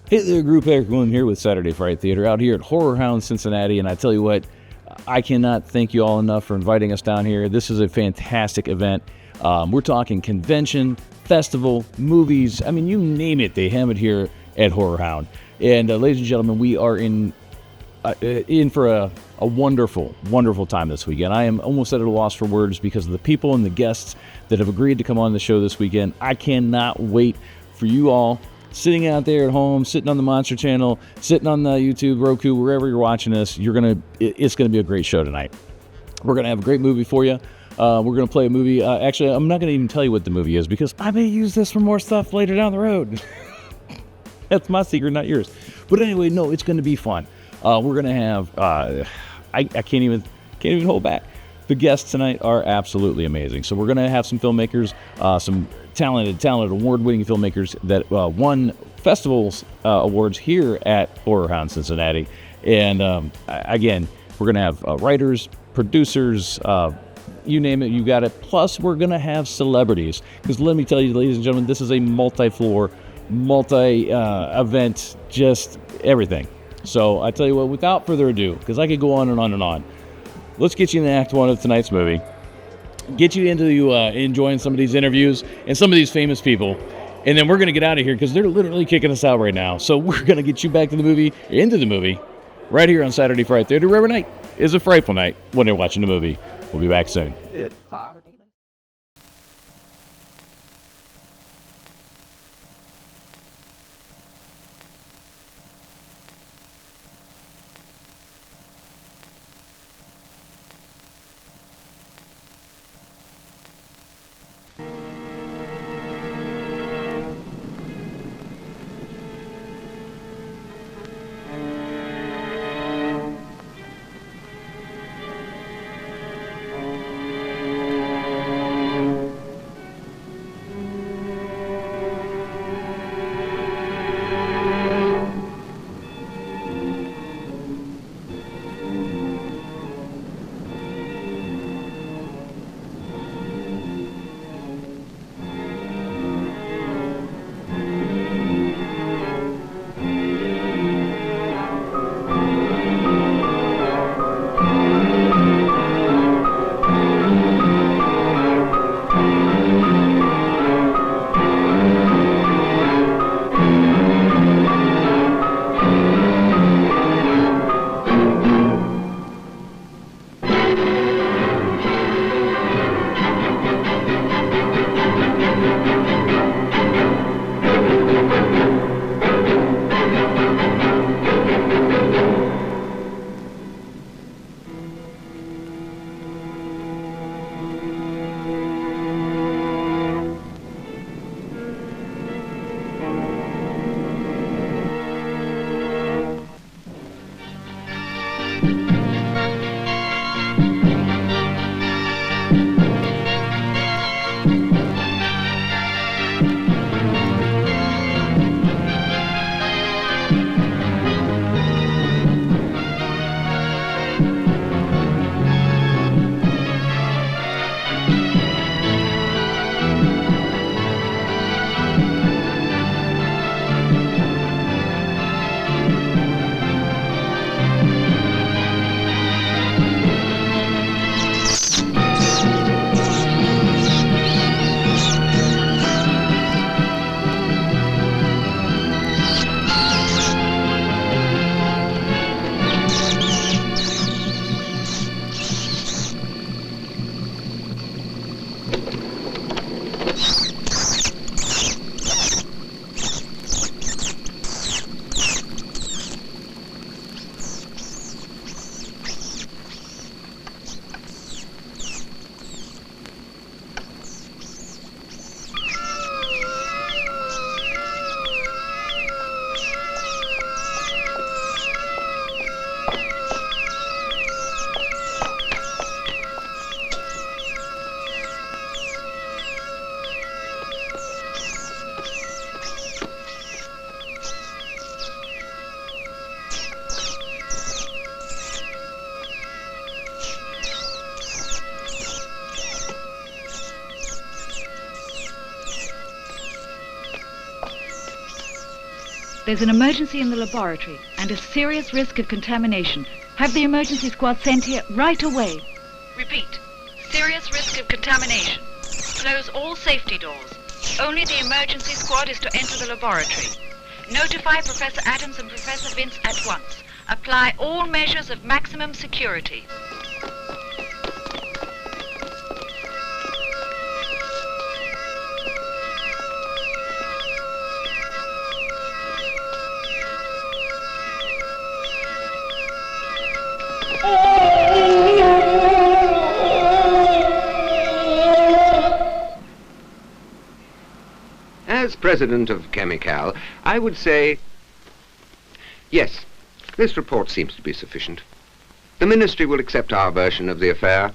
Hey there, group Eric William here with Saturday Fright Theater out here at HorrorHound Cincinnati, and I tell you what, I cannot thank you all enough for inviting us down here. This is a fantastic event. We're talking convention, festival, movies. I mean, you name it, they have it here at HorrorHound. And ladies and gentlemen, we are in for a wonderful, wonderful time this weekend. I am almost at a loss for words because of the people and the guests that have agreed to come on the show this weekend. I cannot wait for you all sitting out there at home, sitting on the Monster Channel, sitting on the YouTube, Roku, wherever you're watching this. It's gonna be a great show tonight. We're gonna have a great movie for you. We're gonna play a movie. Actually, I'm not gonna even tell you what the movie is because I may use this for more stuff later down the road. That's my secret, not yours. But anyway, no, it's gonna be fun. We're gonna have. I can't even hold back. The guests tonight are absolutely amazing. So we're gonna have some filmmakers, some talented, award-winning filmmakers that won festivals awards here at HorrorHound Cincinnati. And again, we're gonna have writers, producers, you name it, you got it. Plus, we're gonna have celebrities. Because let me tell you, ladies and gentlemen, this is a multi-floor, event, just everything. So I tell you what, without further ado, because I could go on and on and on, let's get you in Act 1 of tonight's movie. Get you into enjoying some of these interviews and some of these famous people. And then we're going to get out of here because they're literally kicking us out right now. So we're going to get you back to the movie, into the movie, right here on Saturday Fright Theater. Every night is a frightful night when you're watching the movie. We'll be back soon. There's an emergency in the laboratory and a serious risk of contamination. Have the emergency squad sent here right away. Repeat. Serious risk of contamination. Close all safety doors. Only the emergency squad is to enter the laboratory. Notify Professor Adams and Professor Vince at once. Apply all measures of maximum security. As president of Kenealy, I would say, yes, this report seems to be sufficient. The ministry will accept our version of the affair.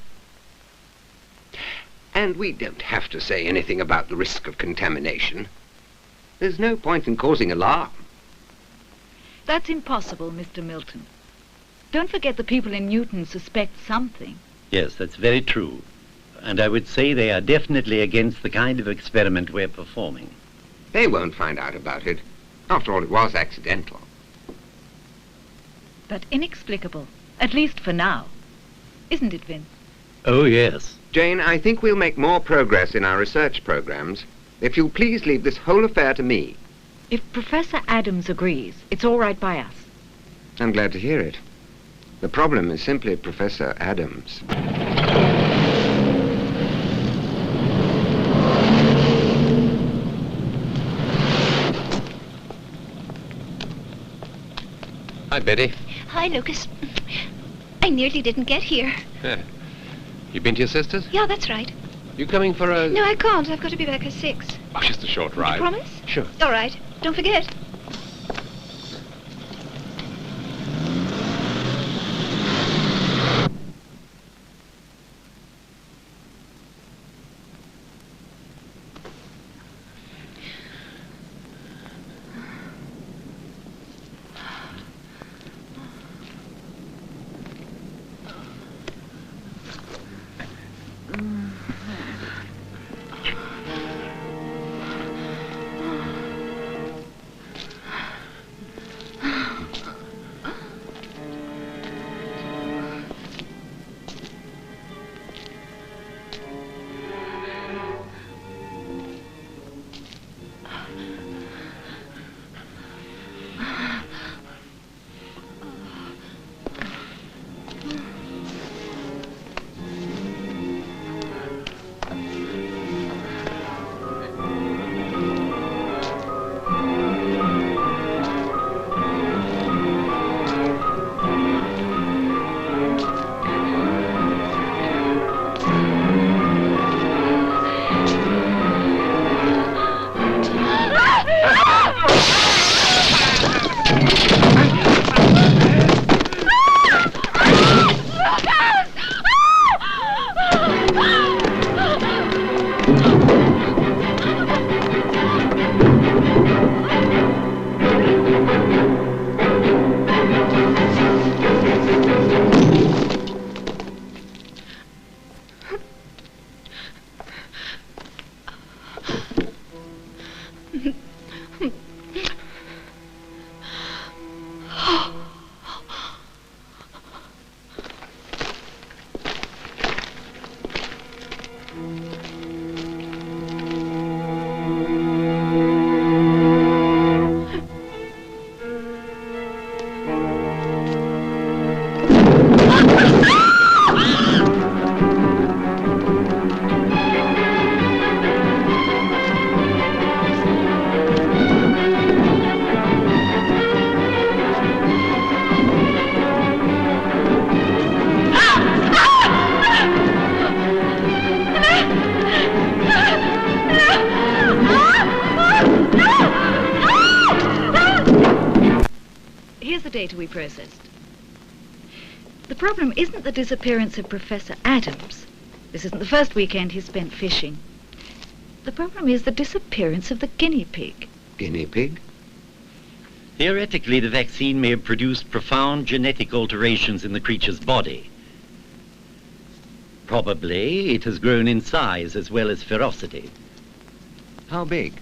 And we don't have to say anything about the risk of contamination. There's no point in causing alarm. That's impossible, Mr. Milton. Don't forget the people in Newton suspect something. Yes, that's very true. And I would say they are definitely against the kind of experiment we're performing. They won't find out about it. After all, it was accidental. But inexplicable, at least for now. Isn't it, Vince? Oh, yes. Jane, I think we'll make more progress in our research programs if you'll please leave this whole affair to me. If Professor Adams agrees, it's all right by us. I'm glad to hear it. The problem is simply Professor Adams. Hi, Betty. Hi, Lucas. I nearly didn't get here. You been to your sister's? Yeah, that's right. You coming for a... No, I can't. I've got to be back at 6. Oh, just a short You ride. promise? Sure. All right. Don't forget. Here's the data we processed. The problem isn't the disappearance of Professor Adams. This isn't the first weekend he spent fishing. The problem is the disappearance of the guinea pig. Guinea pig? Theoretically, the vaccine may have produced profound genetic alterations in the creature's body. Probably it has grown in size as well as ferocity. How big?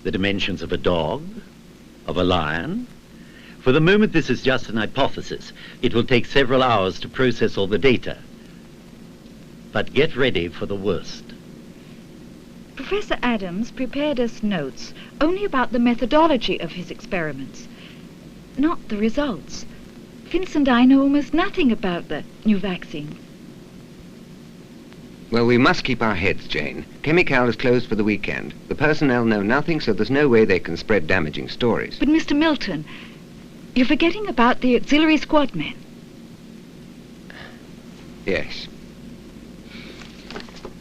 The dimensions of a dog, Of a lion? For the moment, this is just an hypothesis. It will take several hours to process all the data. But get ready for the worst. Professor Adams prepared us notes only about the methodology of his experiments, not the results. Vince and I know almost nothing about the new vaccine. Well, we must keep our heads, Jane. Kenealy is closed for the weekend. The personnel know nothing, so there's no way they can spread damaging stories. But, Mr. Milton, you're forgetting about the auxiliary squad men. Yes.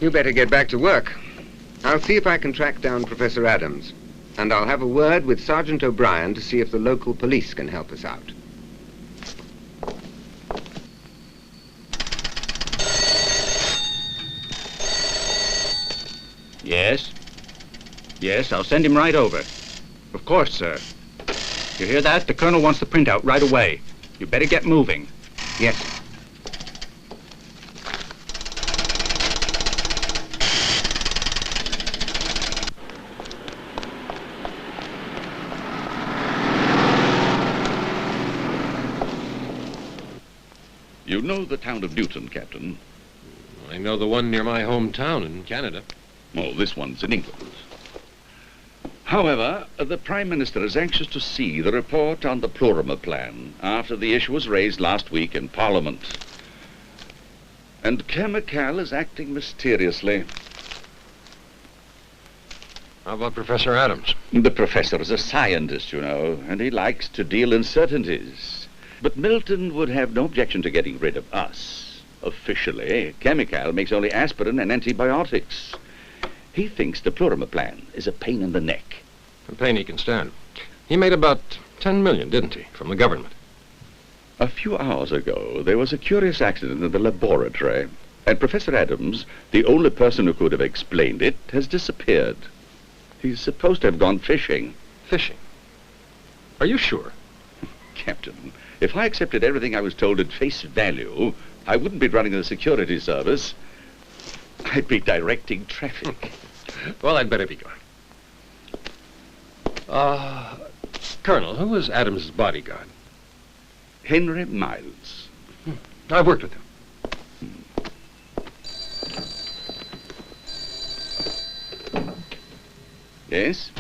You better get back to work. I'll see if I can track down Professor Adams. And I'll have a word with Sergeant O'Brien to see if the local police can help us out. Yes? Yes, I'll send him right over. Of course, sir. You hear that? The colonel wants the printout right away. You better get moving. Yes. You know the town of Newton, Captain. I know the one near my hometown in Canada. Oh, this one's in England. However, the Prime Minister is anxious to see the report on the Plurimer plan after the issue was raised last week in Parliament. And Kenealy is acting mysteriously. How about Professor Adams? The professor is a scientist, you know, and he likes to deal in certainties. But Milton would have no objection to getting rid of us. Officially, Kenealy makes only aspirin and antibiotics. He thinks the Plurimer plan is a pain in the neck. A pain he can stand. He made about 10 million, didn't he, from the government? A few hours ago, there was a curious accident in the laboratory, and Professor Adams, the only person who could have explained it, has disappeared. He's supposed to have gone fishing. Fishing? Are you sure? Captain, if I accepted everything I was told at face value, I wouldn't be running the security service. I'd be directing traffic. Well, I'd better be going. Colonel, who was Adams's bodyguard? Henry Miles. I've worked with him. Yes?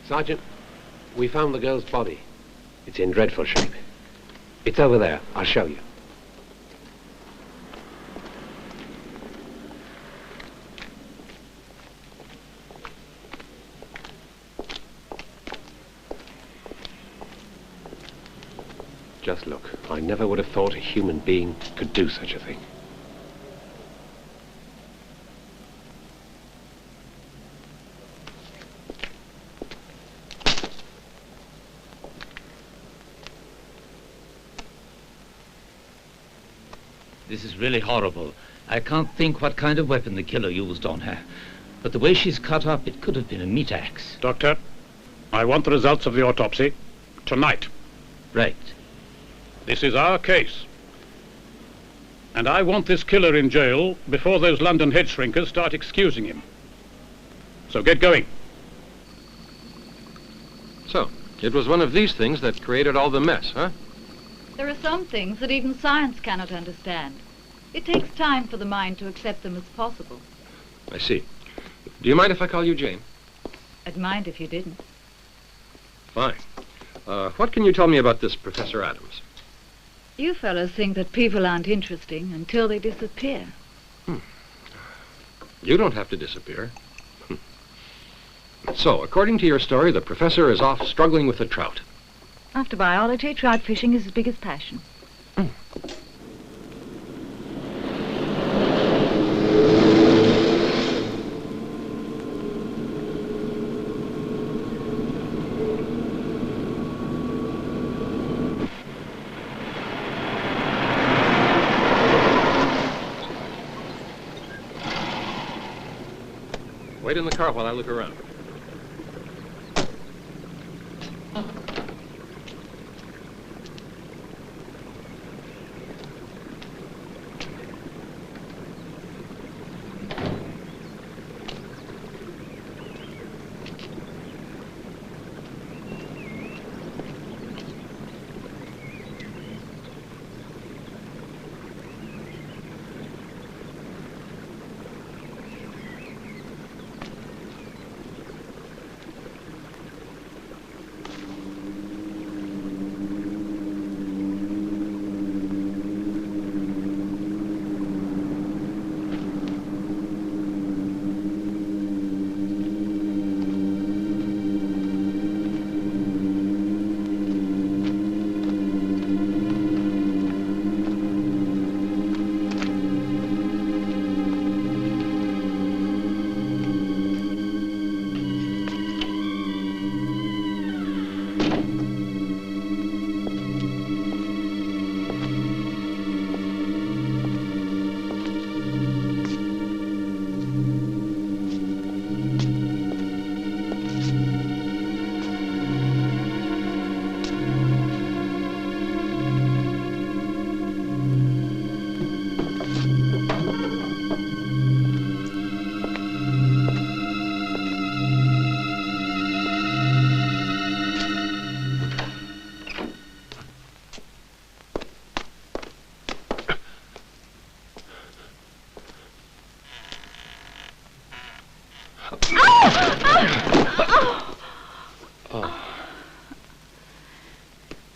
Sergeant, we found the girl's body. It's in dreadful shape. It's over there. I'll show you. Just look. I never would have thought a human being could do such a thing. This is really horrible. I can't think what kind of weapon the killer used on her. But the way she's cut up, it could have been a meat axe. Doctor, I want the results of the autopsy tonight. Right. This is our case. And I want this killer in jail before those London head shrinkers start excusing him. So get going. So, it was one of these things that created all the mess, huh? There are some things that even science cannot understand. It takes time for the mind to accept them as possible. I see. Do you mind if I call you Jane? I'd mind if you didn't. Fine. What can you tell me about this Professor Adams? You fellows think that people aren't interesting until they disappear. You don't have to disappear. So, according to your story, the professor is off struggling with the trout. After biology, trout fishing is his biggest passion. Wait in the car while I look around.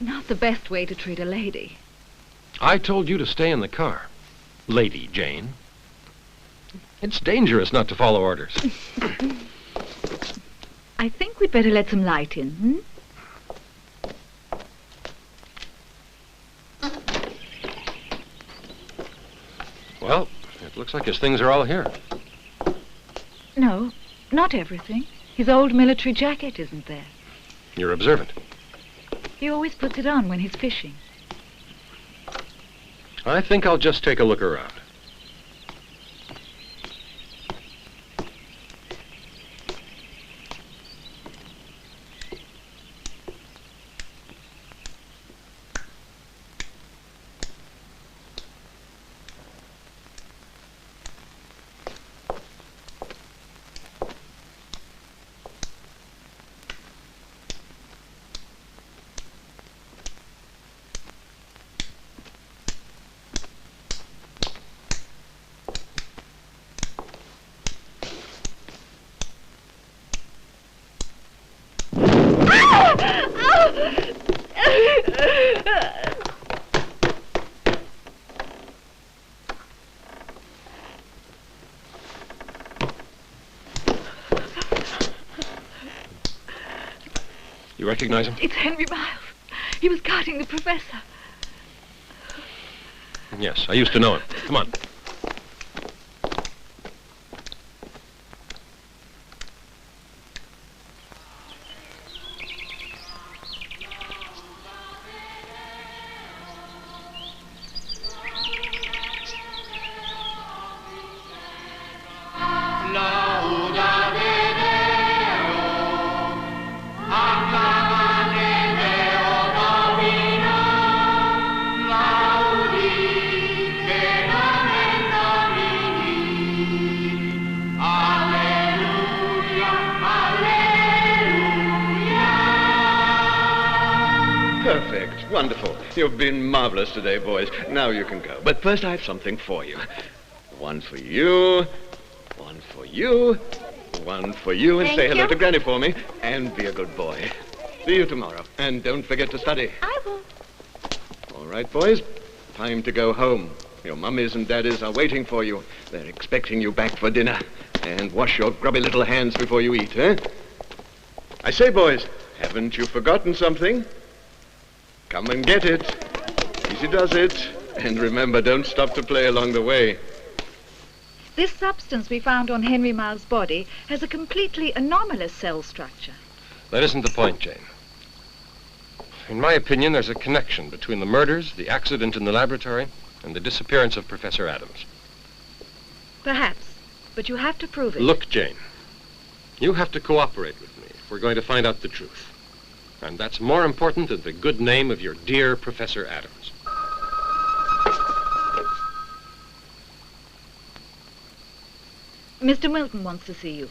Not the best way to treat a lady. I told you to stay in the car, Lady Jane. It's dangerous not to follow orders. I think we'd better let some light in, hmm? Well, it looks like his things are all here. No, not everything. His old military jacket isn't there. You're observant. He always puts it on when he's fishing. I think I'll just take a look around. You recognize him? It's Henry Miles. He was guarding the professor. Yes, I used to know him. Come on. Perfect. Wonderful. You've been marvelous today, boys. Now you can go. But first I have something for you. One for you, one for you, one for you, and say hello to Granny for me, and be a good boy. See you tomorrow. And don't forget to study. I will. All right, boys. Time to go home. Your mummies and daddies are waiting for you. They're expecting you back for dinner. And wash your grubby little hands before you eat, eh? I say, boys, haven't you forgotten something? Come and get it. Easy does it. And remember, don't stop to play along the way. This substance we found on Henry Miles' body has a completely anomalous cell structure. That isn't the point, Jane. In my opinion, there's a connection between the murders, the accident in the laboratory, and the disappearance of Professor Adams. Perhaps, but you have to prove it. Look, Jane, You have to cooperate with me if we're going to find out the truth. And that's more important than the good name of your dear Professor Adams. Mr. Milton wants to see you.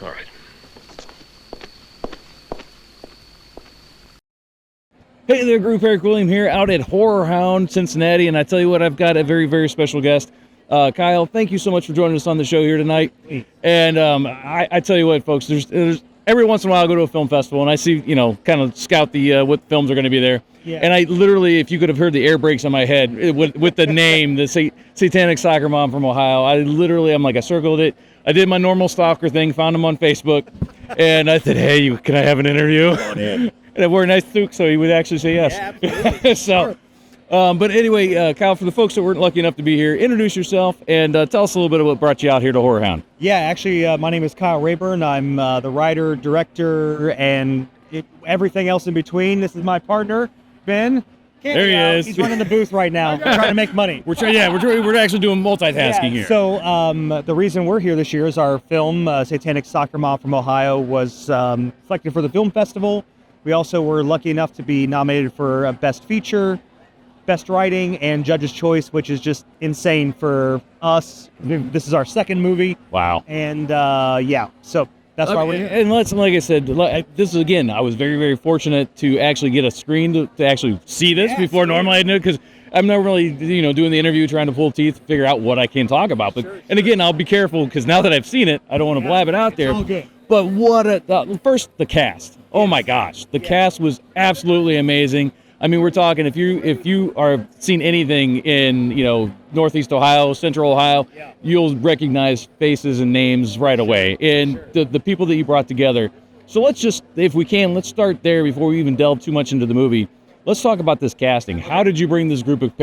All right. Hey there, group. Eric William here out at HorrorHound, Cincinnati, and I tell you what, I've got a very, very special guest. Kyle, thank you so much for joining us on the show here tonight. And I tell you what, folks, there's every once in a while I go to a film festival and I see, kind of scout the what films are going to be there. Yeah. And I literally, if you could have heard the air brakes on my head with the name, the Satanic Soccer Mom from Ohio, I circled it. I did my normal stalker thing, found him on Facebook, and I said, hey, can I have an interview? And I wore a nice toque so he would actually say yes. Yeah, so, but anyway, Kyle, for the folks that weren't lucky enough to be here, introduce yourself and tell us a little bit of what brought you out here to HorrorHound. Yeah, actually, my name is Kyle Rayburn. I'm the writer, director, and everything else in between. This is my partner, Ben. There he is. He's running the booth right now, trying to make money. We're actually doing multitasking here. So the reason we're here this year is our film, Satanic Soccer Mom from Ohio, was selected for the film festival. We also were lucky enough to be nominated for Best Feature, Best Writing, and Judge's Choice, which is just insane for us. This is our second movie. Wow. And so that's why we're here. And like I said, this is, again, I was very, very fortunate to actually get a screen to actually see this before normally I knew, because I'm not really, doing the interview, trying to pull teeth, figure out what I can talk about. But and again, I'll be careful, because now that I've seen it, I don't want to blab it out there. All good. But first, the cast. Oh my gosh, the cast was absolutely amazing. I mean, we're talking, if you are seen anything in, Northeast Ohio, Central Ohio, you'll recognize faces and names right away. And the people that you brought together. So let's just, if we can, let's start there before we even delve too much into the movie. Let's talk about this casting. How did you bring this group of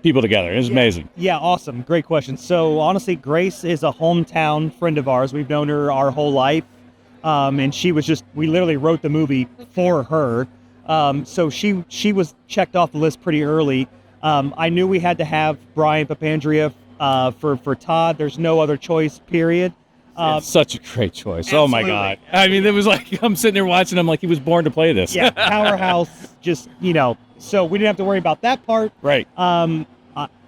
people together? It's amazing. Yeah, awesome. Great question. So honestly, Grace is a hometown friend of ours. We've known her our whole life. And we literally wrote the movie for her. So she was checked off the list pretty early. I knew we had to have Brian Papandrea for Todd. There's no other choice, period. It's such a great choice. Absolutely. Oh my God. I mean, it was like, I'm sitting there watching, I'm like, he was born to play this. Yeah, powerhouse, just, so we didn't have to worry about that part. Right.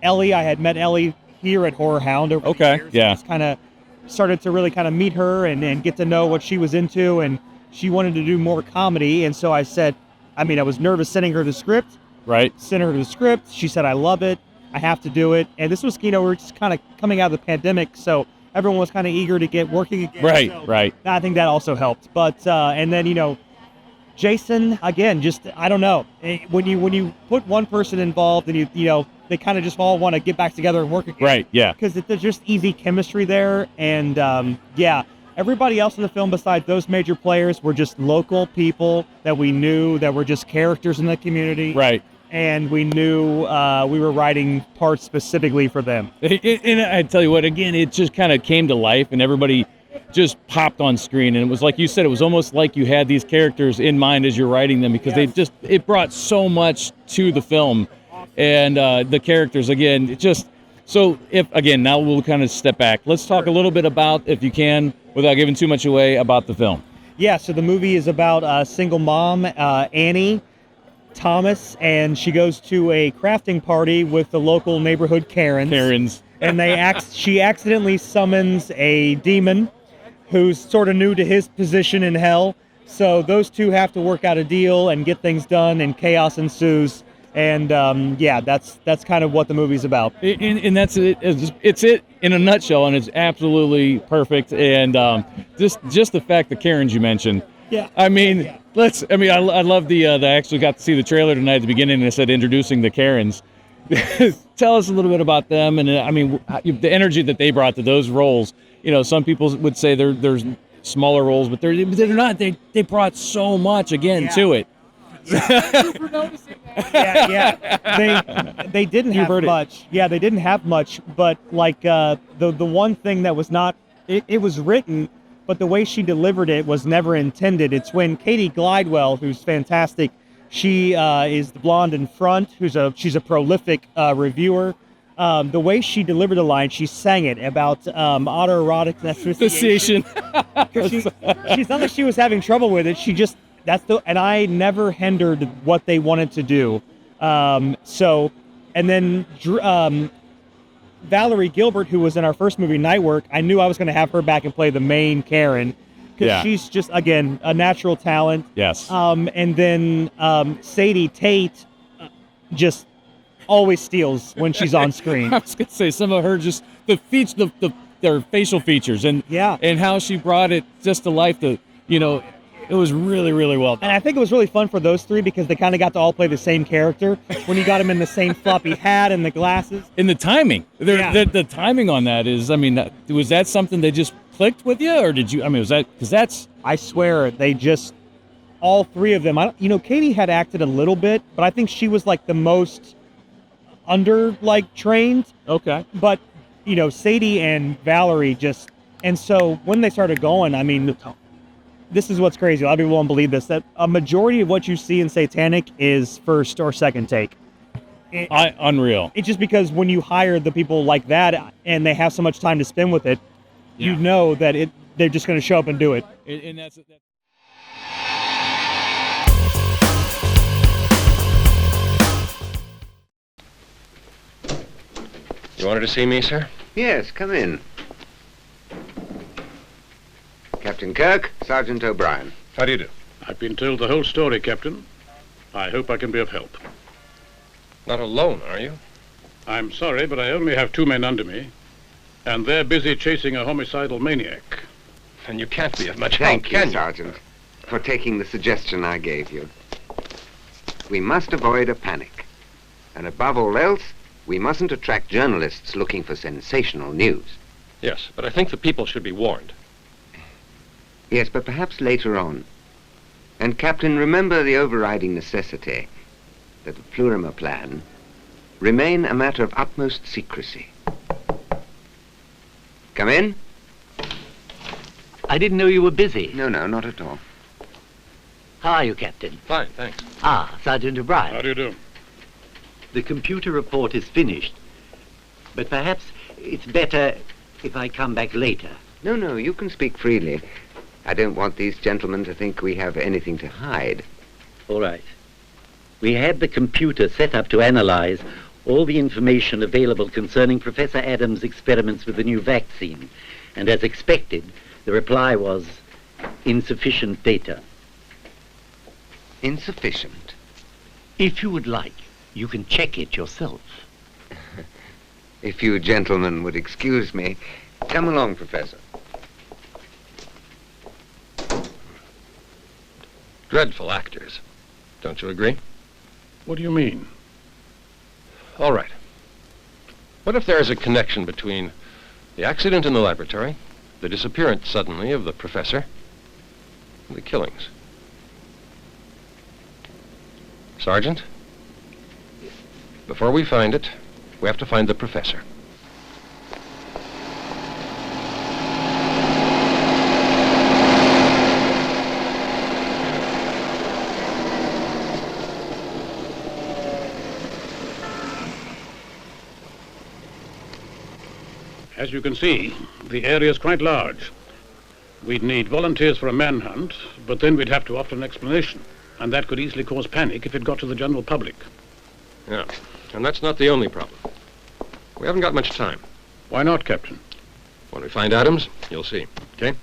Ellie, I had met Ellie here at HorrorHound over the years. Yeah. Just kind of started to really kind of meet her and get to know what she was into, and she wanted to do more comedy, and so I said, I was nervous sending her the script. Right. Sent her the script. She said, I love it. I have to do it. And this was, we're just kind of coming out of the pandemic, so everyone was kind of eager to get working again. Right, so right. I think that also helped. But, and then, Jason, again, just, I don't know. When you put one person involved and they kind of just all want to get back together and work again. Right, yeah. Because there's just easy chemistry there. And, everybody else in the film besides those major players were just local people that we knew that were just characters in the community. Right. And we knew we were writing parts specifically for them. And I tell you what, again, it just kind of came to life and everybody just popped on screen. And it was like you said, it was almost like you had these characters in mind as you're writing them, because it brought so much to the film. And the characters, again, so now we'll kind of step back. Let's talk a little bit about, if you can, without giving too much away, about the film. Yeah, so the movie is about a single mom, Annie Thomas, and she goes to a crafting party with the local neighborhood Karens. And she accidentally summons a demon who's sort of new to his position in hell. So those two have to work out a deal and get things done, and chaos ensues. And that's kind of what the movie's about. And that's it. It's it in a nutshell, and it's absolutely perfect. And just the fact that Karens you mentioned. Yeah. I love I actually got to see the trailer tonight at the beginning, and it said introducing the Karens. Tell us a little bit about them, and the energy that they brought to those roles. Some people would say there's smaller roles, but they're not. They brought so much to it. Super noticing that. They didn't have much. Yeah, they didn't have much, but the one thing that was not, it was written, but the way she delivered it was never intended. It's when Katie Glidewell, who's fantastic, she is the blonde in front, she's a prolific reviewer. the way she delivered the line, she sang it about autoerotic asphyxiation. She sounded like she was having trouble with it. And I never hindered what they wanted to do. And then Valerie Gilbert, who was in our first movie, Night Work, I knew I was going to have her back and play the main Karen. Because she's just, again, a natural talent. Yes. And then Sadie Tate just always steals when she's on screen. I was going to say, some of her just, their facial features and how she brought it just to life. It was really, really well done. And I think it was really fun for those three because they kind of got to all play the same character when you got them in the same floppy hat and the glasses. And the timing. The timing on that is, was that something they just clicked with you? Or did you, was that, because that's... I swear, they just, all three of them, Katie had acted a little bit, but I think she was like the most trained. Okay. But, Sadie and Valerie just, and so when they started going, this is what's crazy. A lot of people won't believe this, that a majority of what you see in Satanic is first or second take. Unreal. It's just because when you hire the people like that and they have so much time to spend with it, you know that they're just going to show up and do it. And that's... You wanted to see me, sir? Yes, come in. Captain Kirk, Sergeant O'Brien. How do you do? I've been told the whole story, Captain. I hope I can be of help. Not alone, are you? I'm sorry, but I only have 2 men under me, and they're busy chasing a homicidal maniac. And you can't be of much help, Thank you, Sergeant, for taking the suggestion I gave you. We must avoid a panic. And above all else, we mustn't attract journalists looking for sensational news. Yes, but I think the people should be warned. Yes, but perhaps later on. And, Captain, remember the overriding necessity that the Plurimer plan remain a matter of utmost secrecy. Come in. I didn't know you were busy. No, not at all. How are you, Captain? Fine, thanks. Sergeant O'Brien. How do you do? The computer report is finished, but perhaps it's better if I come back later. No, you can speak freely. I don't want these gentlemen to think we have anything to hide. All right. We had the computer set up to analyze all the information available concerning Professor Adams' experiments with the new vaccine, and as expected, the reply was insufficient data. Insufficient? If you would like, you can check it yourself. If you gentlemen would excuse me. Come along, Professor. Dreadful actors. Don't you agree? What do you mean? All right. What if there is a connection between the accident in the laboratory, the disappearance suddenly of the professor, and the killings? Sergeant? Before we find it, we have to find the professor. As you can see, the area is quite large. We'd need volunteers for a manhunt, but then we'd have to offer an explanation, and that could easily cause panic if it got to the general public. Yeah, and that's not the only problem. We haven't got much time. Why not, Captain? When we find Adams, you'll see, okay?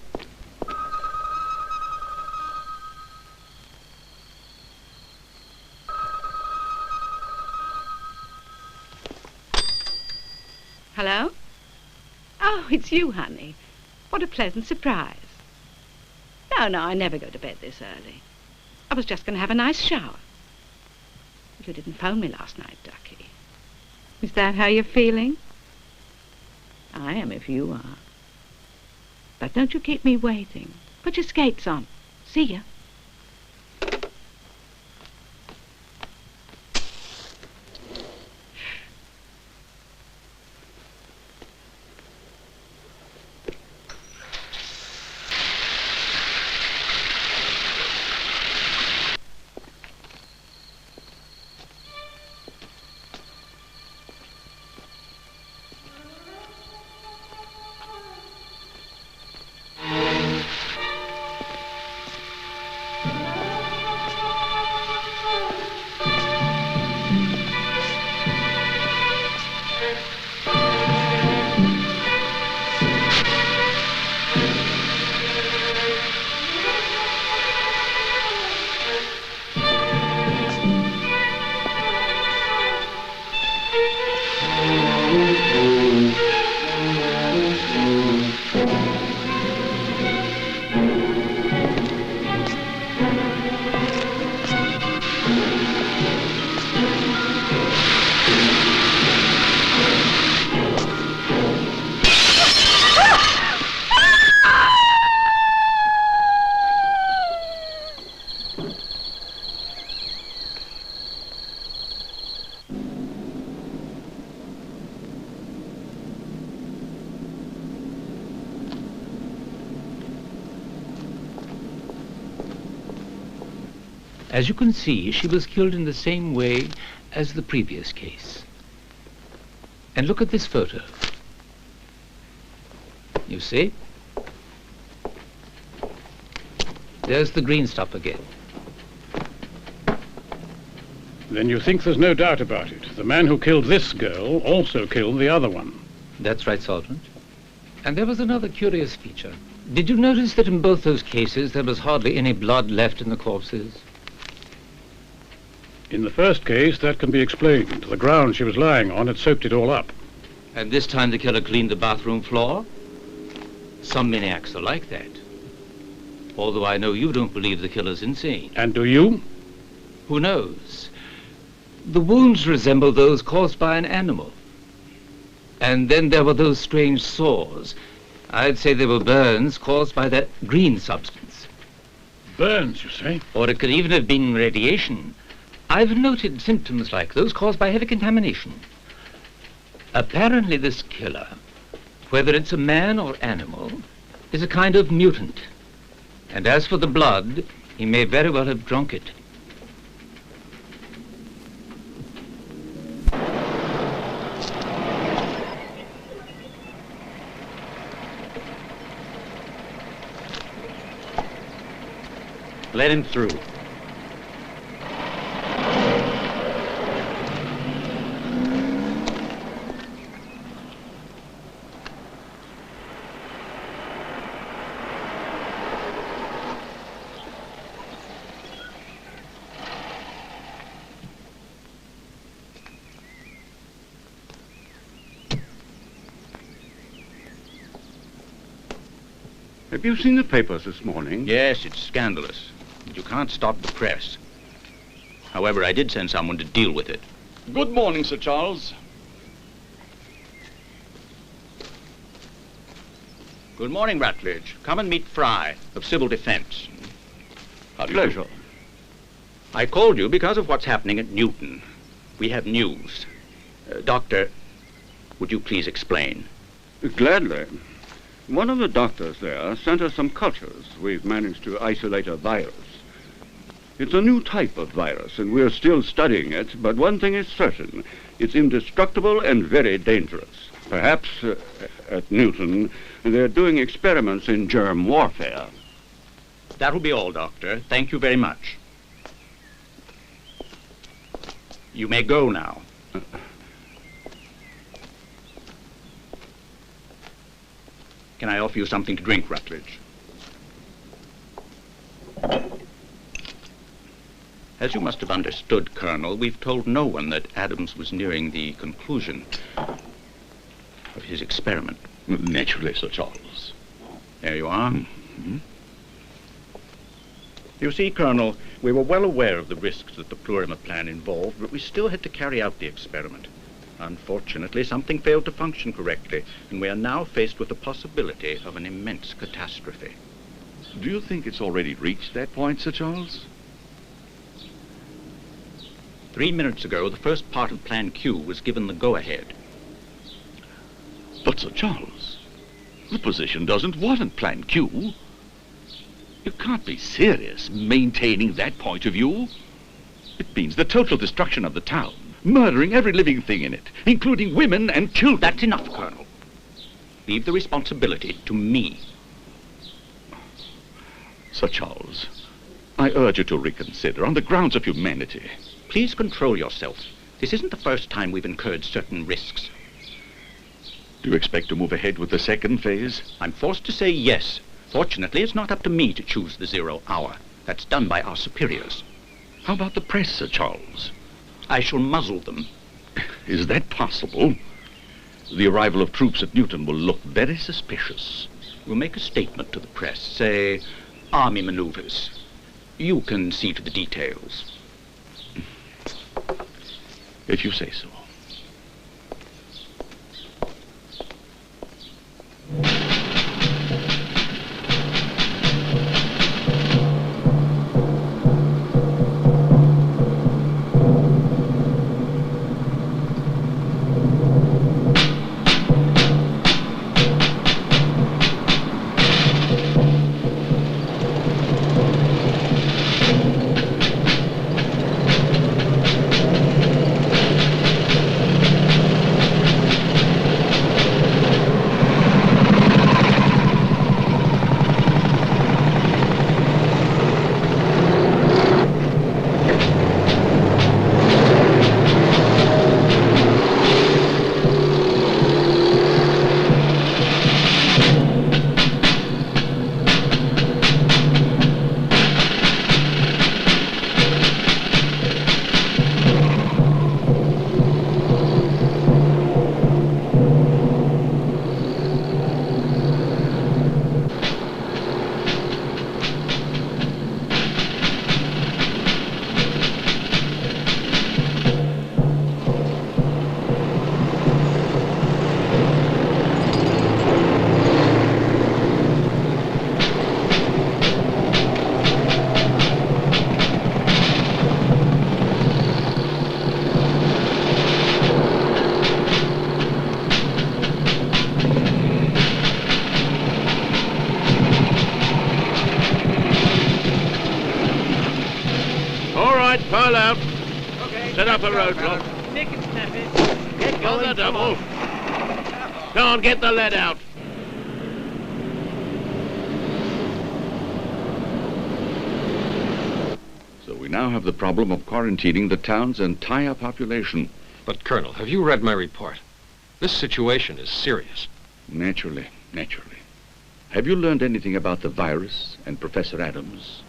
Hello? Oh, it's you, honey. What a pleasant surprise. No, I never go to bed this early. I was just going to have a nice shower. You didn't phone me last night, Ducky. Is that how you're feeling? I am if you are. But don't you keep me waiting. Put your skates on. See ya. As you can see, she was killed in the same way as the previous case. And look at this photo. You see? There's the green stuff again. Then you think there's no doubt about it. The man who killed this girl also killed the other one. That's right, Sergeant. And there was another curious feature. Did you notice that in both those cases there was hardly any blood left in the corpses? In the first case, that can be explained. The ground she was lying on had soaked it all up. And this time the killer cleaned the bathroom floor? Some maniacs are like that. Although I know you don't believe the killer's insane. And do you? Who knows? The wounds resemble those caused by an animal. And then there were those strange sores. I'd say they were burns caused by that green substance. Burns, you say? Or it could even have been radiation. I've noted symptoms like those caused by heavy contamination. Apparently this killer, whether it's a man or animal, is a kind of mutant. And as for the blood, he may very well have drunk it. Let him through. Have you seen the papers this morning? Yes, it's scandalous. You can't stop the press. However, I did send someone to deal with it. Good morning, Sir Charles. Good morning, Rutledge. Come and meet Fry of Civil Defense. Pleasure. I called you because of what's happening at Newton. We have news. Doctor, would you please explain? Gladly. One of the doctors there sent us some cultures. We've managed to isolate a virus. It's a new type of virus, and we're still studying it, but one thing is certain. It's indestructible and very dangerous. Perhaps at Newton, they're doing experiments in germ warfare. That'll be all, Doctor. Thank you very much. You may go now. Can I offer you something to drink, Rutledge? As you must have understood, Colonel, we've told no one that Adams was nearing the conclusion of his experiment. Naturally, Sir Charles. There you are. Mm-hmm. You see, Colonel, we were well aware of the risks that the Plurimer plan involved, but we still had to carry out the experiment. Unfortunately, something failed to function correctly, and we are now faced with the possibility of an immense catastrophe. Do you think it's already reached that point, Sir Charles? 3 minutes ago, the first part of Plan Q was given the go-ahead. But, Sir Charles, the position doesn't warrant Plan Q. You can't be serious maintaining that point of view. It means the total destruction of the town, murdering every living thing in it, including women and children. That's enough, Colonel. Leave the responsibility to me. Sir Charles, I urge you to reconsider on the grounds of humanity. Please control yourself. This isn't the first time we've incurred certain risks. Do you expect to move ahead with the second phase? I'm forced to say yes. Fortunately, it's not up to me to choose the 0 hour. That's done by our superiors. How about the press, Sir Charles? I shall muzzle them. Is that possible? The arrival of troops at Newton will look very suspicious. We'll make a statement to the press. Say, army maneuvers. You can see to the details. If you say so. Pile out. Okay. Set up a roadblock. Nick and snap it. Get going. On the double. Go on, get the lead out. So we now have the problem of quarantining the town's entire population. But, Colonel, have you read my report? This situation is serious. Naturally. Have you learned anything about the virus and Professor Adams?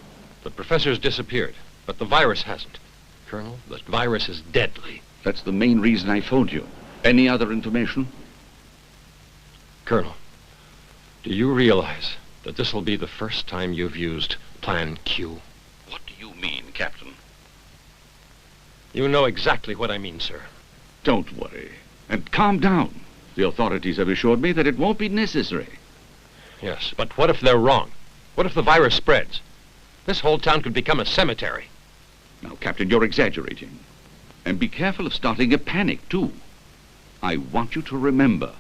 The professor's disappeared, but the virus hasn't. Colonel, the virus is deadly. That's the main reason I phoned you. Any other information? Colonel, do you realize that this will be the first time you've used Plan Q? What do you mean, Captain? You know exactly what I mean, sir. Don't worry. And calm down. The authorities have assured me that it won't be necessary. Yes, but what if they're wrong? What if the virus spreads? This whole town could become a cemetery. Now, Captain, you're exaggerating. And be careful of starting a panic, too. I want you to remember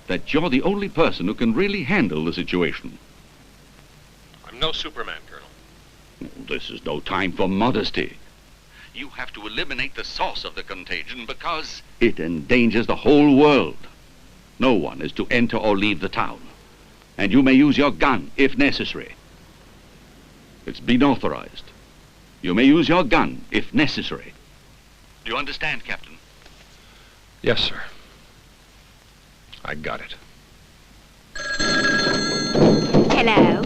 that you're the only person who can really handle the situation. I'm no Superman, Colonel. This is no time for modesty. You have to eliminate the source of the contagion because it endangers the whole world. No one is to enter or leave the town. And you may use your gun if necessary. It's been authorized. You may use your gun if necessary. Do you understand, Captain? Yes, sir. I got it. Hello?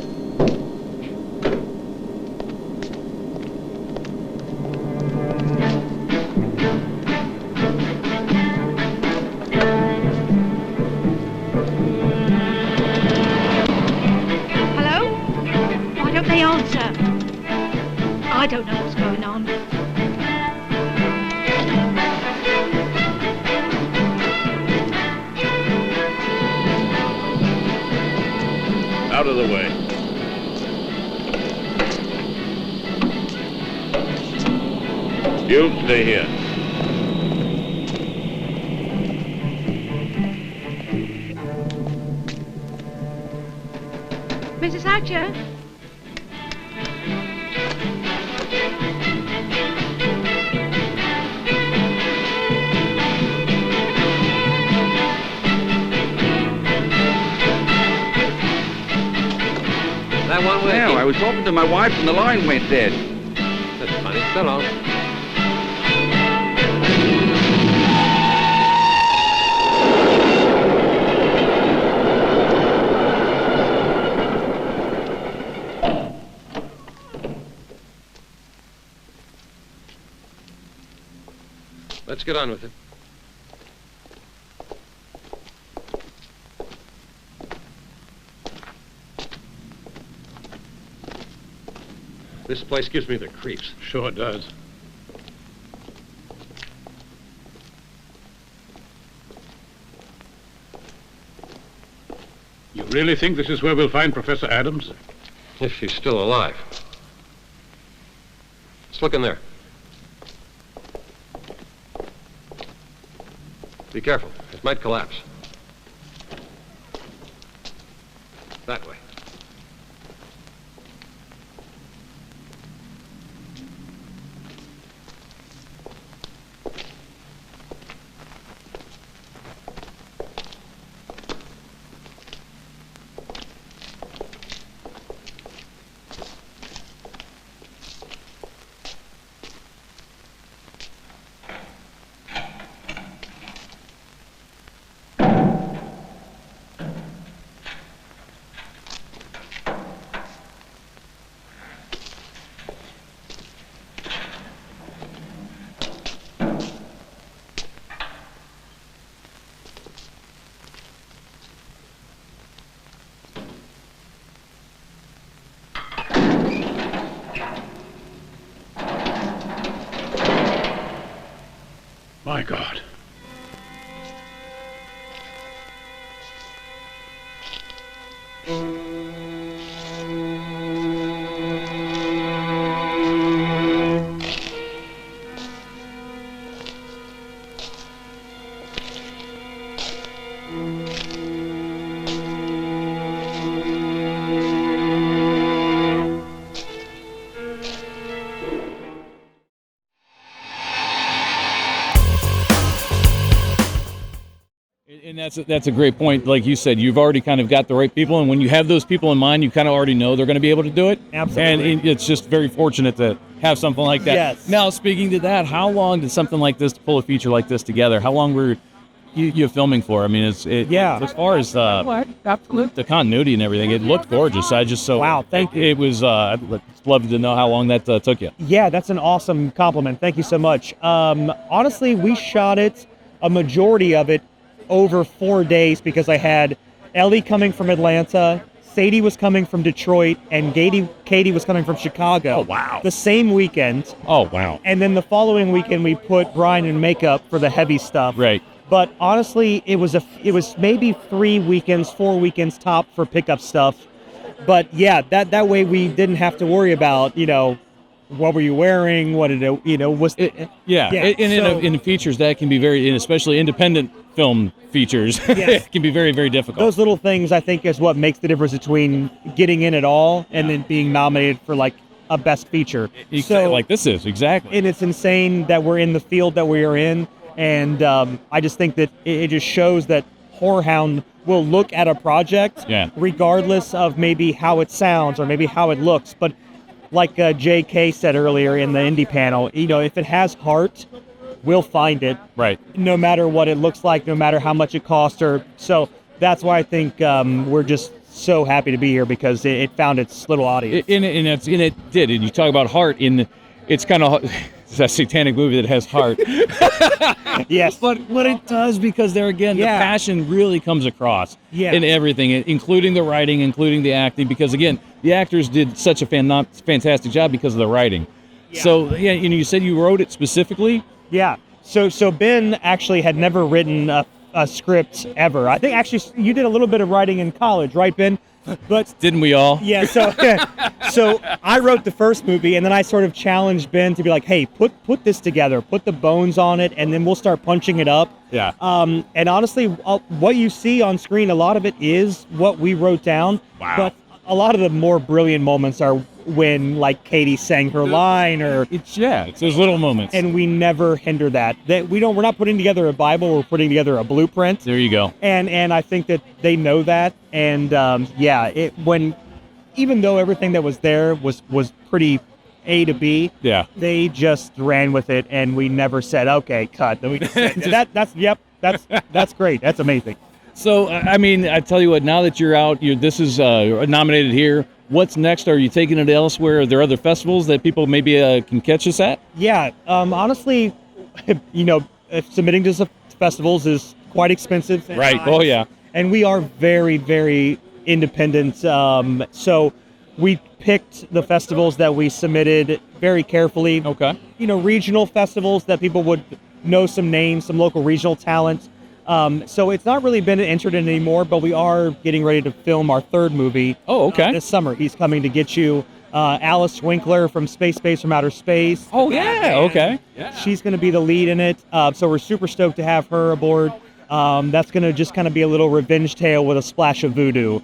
Hello? Why don't they answer? I don't know what's going on. Out of the way. You stay here. Mrs. Hatcher? That one way. Well, I was talking to my wife and the line went dead. That's funny. So long. get on with it. This place gives me the creeps. Sure does. You really think this is where we'll find Professor Adams? If she's still alive. Let's look in there. Be careful. It might collapse. That way. My God. And that's a great point. Like you said, you've already kind of got the right people, and when you have those people in mind, you kind of already know they're going to be able to do it. Absolutely. And it's just very fortunate to have something like that. Yes. Now, speaking to that, how long did something like this, pull a feature like this together, how long were you filming for? I mean, as far as the continuity and everything, it looked gorgeous. Wow, thank you. It was, I'd love to know how long that took you. Yeah, that's an awesome compliment. Thank you so much. Honestly, we shot it, a majority of it, over 4 days because I had Ellie coming from Atlanta, Sadie was coming from Detroit, and Katie was coming from Chicago. Oh, wow. The same weekend. Oh, wow. And then the following weekend, we put Brian in makeup for the heavy stuff. Right. But honestly, it was maybe 4 weekends top for pickup stuff. But yeah, that way we didn't have to worry about, what were you wearing? What did it, was it? Yeah. In features that can be very, especially independent film features, Yes. it can be very, very difficult. Those little things, I think, is what makes the difference between getting in at all and then being nominated for like a best feature. So, like this is, exactly. And it's insane that we're in the field that we are in. And I just think that it just shows that HorrorHound will look at a project regardless of maybe how it sounds or maybe how it looks. But like J.K. said earlier in the indie panel, if it has heart, we'll find it. Right. No matter what it looks like, no matter how much it costs. So that's why I think we're just so happy to be here because it found its little audience. And it did. And you talk about heart, it's kind of it's a satanic movie that has heart. Yes. But it does because the passion really comes across in everything, including the writing, including the acting, because, again, the actors did such a fantastic job because of the writing. Yeah. So, you said you wrote it specifically? Yeah. So Ben actually had never written a script ever. I think actually you did a little bit of writing in college, right, Ben? But didn't we all? Yeah. So I wrote the first movie, and then I sort of challenged Ben to be like, "Hey, put this together, put the bones on it, and then we'll start punching it up." Yeah. And honestly, what you see on screen, a lot of it is what we wrote down. Wow. But a lot of the more brilliant moments are when, like, Katie sang her line, or it's those little moments, and we never hinder that. We're not putting together a Bible; we're putting together a blueprint. There you go. And I think that they know that, and even though everything that was there was pretty A to B, they just ran with it, and we never said, "Okay, cut." Then we just said, that's great, that's amazing. So, I mean, I tell you what, now that you're out, this is nominated here. What's next? Are you taking it elsewhere? Are there other festivals that people maybe can catch us at? Yeah, honestly, submitting to festivals is quite expensive. Right. Oh, yeah. And we are very, very independent. So we picked the festivals that we submitted very carefully. Okay. Regional festivals that people would know some names, some local regional talent. So it's not really been entered in anymore, but we are getting ready to film our third movie. Oh, okay. This summer. He's coming to get you. Alice Winkler from Space from Outer Space. Oh, yeah. Okay. Yeah. She's going to be the lead in it. So we're super stoked to have her aboard. That's going to just kind of be a little revenge tale with a splash of voodoo.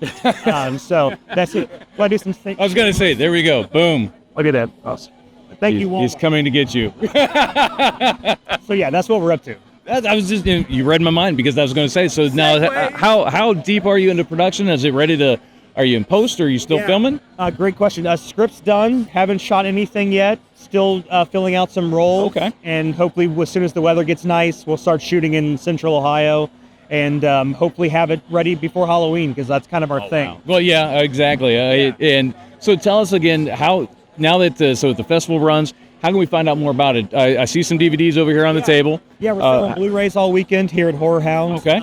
So that's it. Want to do some things? I was going to say, there we go. Boom. Look at that. Awesome. Thank you, Walt. He's coming to get you. So yeah, that's what we're up to. I was just, you read my mind because I was going to say, so now how deep are you into production? Is it ready to, are you in post or are you still filming? Great question. Script's done. Haven't shot anything yet. Still filling out some roles. Okay. And hopefully as soon as the weather gets nice, we'll start shooting in Central Ohio and hopefully have it ready before Halloween because that's kind of our thing. Wow. Well, yeah, exactly. And so tell us again how, now that the festival runs, how can we find out more about it? I see some DVDs over here on the table. Yeah, we're selling Blu-rays all weekend here at HorrorHound. Okay.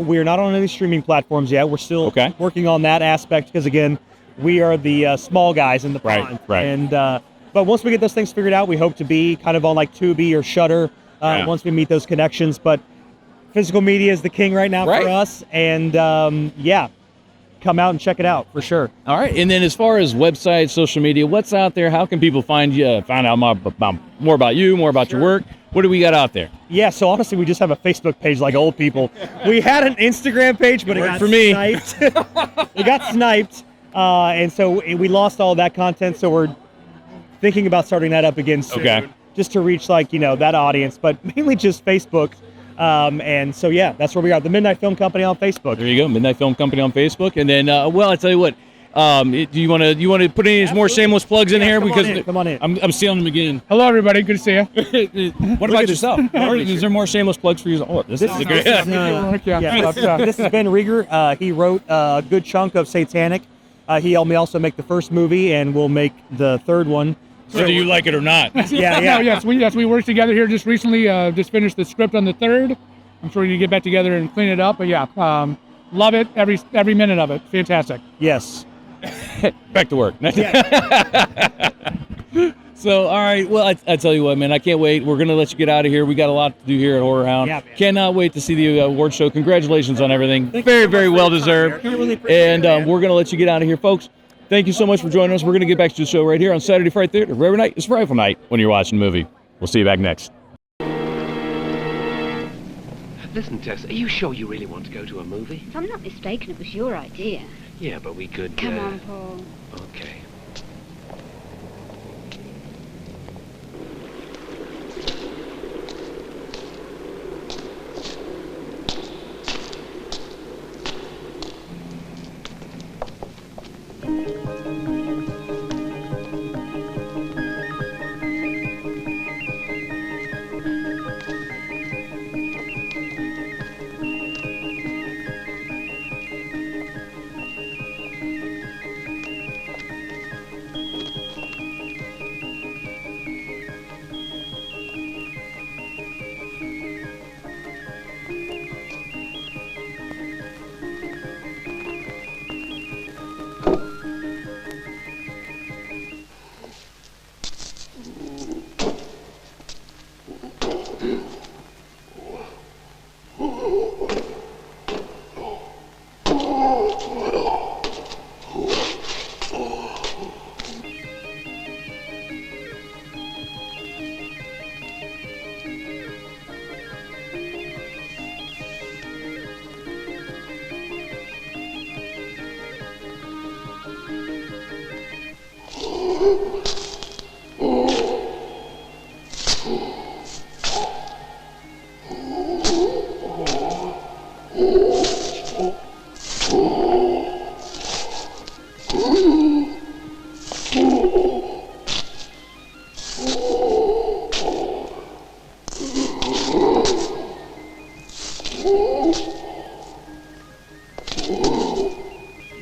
We're not on any streaming platforms yet. We're still working on that aspect because, again, we are the small guys in the pond. Right. And but once we get those things figured out, we hope to be kind of on like Tubi or Shudder once we meet those connections. But physical media is the king right now for us. And, come out and check it out for sure. All right. And then as far as websites, social media, what's out there? How can people find you, find out more about you, more about your work? What do we got out there? Yeah, so honestly, we just have a Facebook page like old people. We had an Instagram page, but it got sniped. We got sniped. And so we lost all that content. So we're thinking about starting that up again soon. Just to reach that audience, but mainly just Facebook. And so, yeah, that's where we are. The Midnight Film Company on Facebook. There you go. Midnight Film Company on Facebook. And then, I tell you what, do you want to put any more shameless plugs in here? Come on in. I'm stealing them again. Hello, everybody. Good to see you. What about yourself? Is there more shameless plugs for you? Oh, this is a great. This has Ben Reger. He wrote a good chunk of Satanic. He helped me also make the first movie, and we'll make the third one. So do you like it or not? Yes, we worked together here just recently. Just finished the script on the third. I'm sure you get back together and clean it up. But yeah, love it. Every minute of it. Fantastic. Yes. Back to work. So, all right. Well, I tell you what, man, I can't wait. We're going to let you get out of here. We got a lot to do here at HorrorHound. Yeah, cannot wait to see the award show. Congratulations on everything. Very, very well deserved. And we're going to let you get out of here, folks. Thank you so much for joining us. We're going to get back to the show right here on Saturday Fright Theater. Every night is Rifle Night when you're watching a movie. We'll see you back next. Listen, Tess, are you sure you really want to go to a movie? If I'm not mistaken, it was your idea. Yeah, but we could... Come on, Paul. Okay.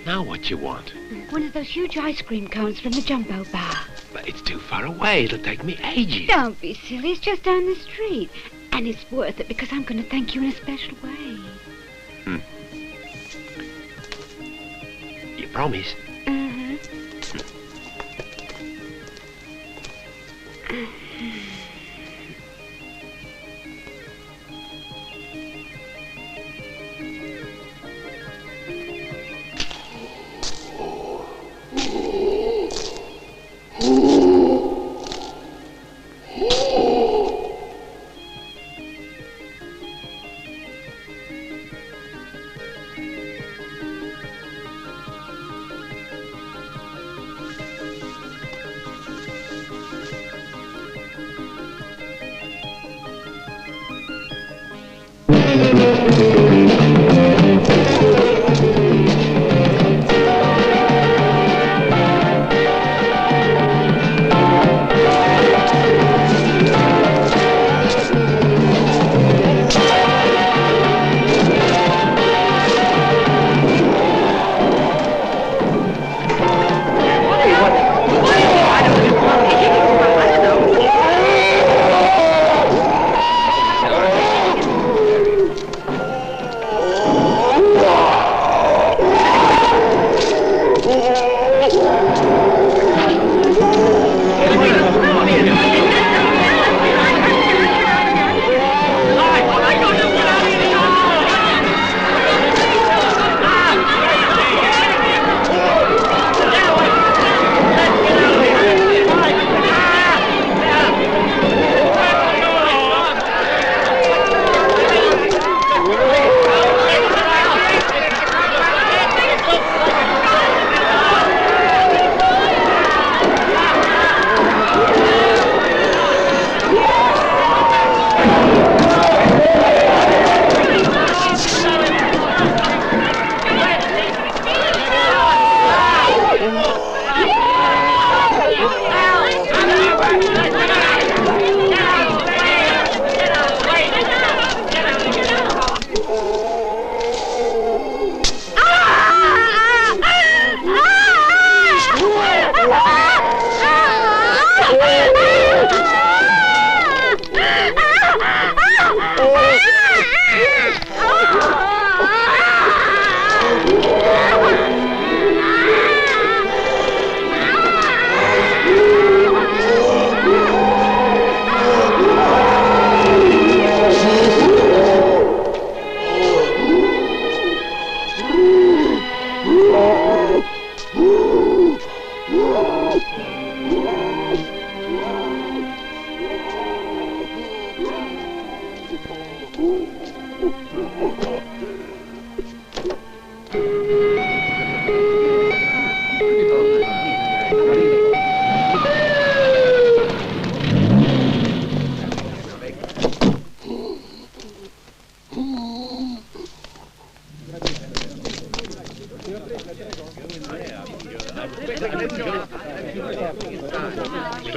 Now what you want? One of those huge ice cream cones from the Jumbo Bar. But it's too far away. It'll take me ages. Don't be silly. It's just down the street. And it's worth it because I'm going to thank you in a special way. You promise?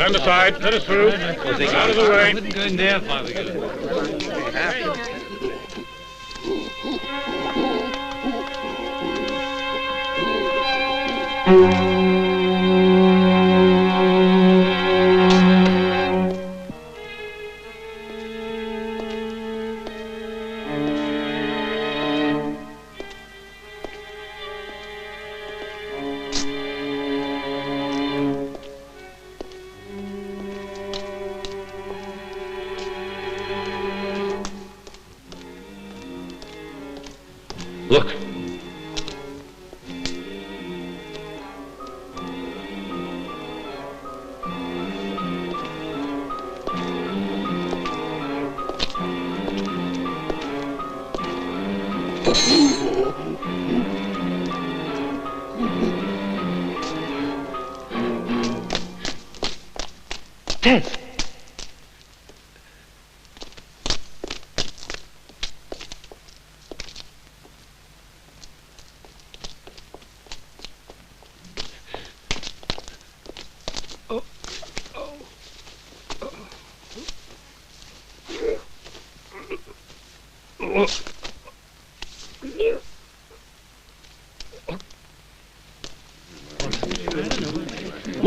Stand aside. Let us through. Out of the way. Wouldn't go in there, Father. Look. Death.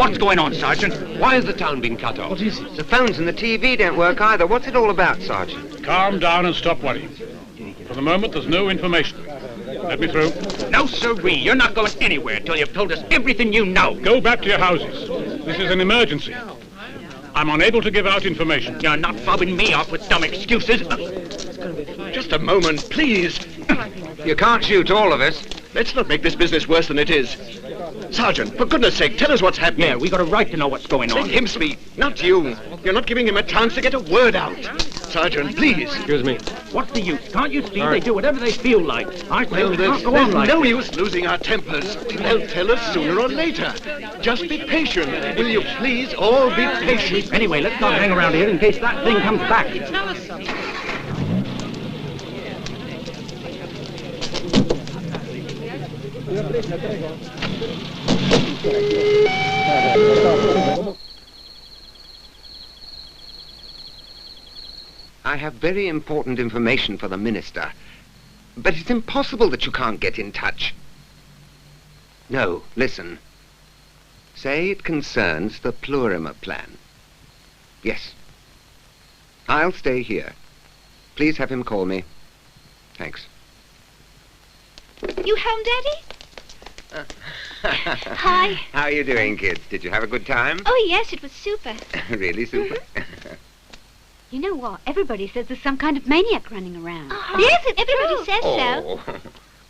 What's going on, Sergeant? Why has the town been cut off? What is it? The phones and the TV don't work either. What's it all about, Sergeant? Calm down and stop worrying. For the moment, there's no information. Let me through. No, sirree. You're not going anywhere till you've told us everything you know. Go back to your houses. This is an emergency. I'm unable to give out information. You're not fobbing me off with dumb excuses. Just a moment, please. You can't shoot all of us. Let's not make this business worse than it is. Sergeant, for goodness sake, tell us what's happening. Yeah, we got a right to know what's going on. Let him speak, not you. You're not giving him a chance to get a word out. Sergeant, please. Excuse me. What's the use? Can't you see they do whatever they feel like? I say we can't There's go on like no this. use losing our tempers. They'll tell us sooner or later. Just be patient. Will you please all be patient? Anyway, let's not hang around here in case that thing comes back. Tell us something. I have very important information for the minister. But it's impossible that you can't get in touch. No, listen. Say it concerns the Plurimer plan. Yes. I'll stay here. Please have him call me. Thanks. You home, Daddy? Hi. How are you doing, kids? Did you have a good time? Oh, yes, it was super. Really super? You know what? Everybody says there's some kind of maniac running around. Yes, it's everybody says so.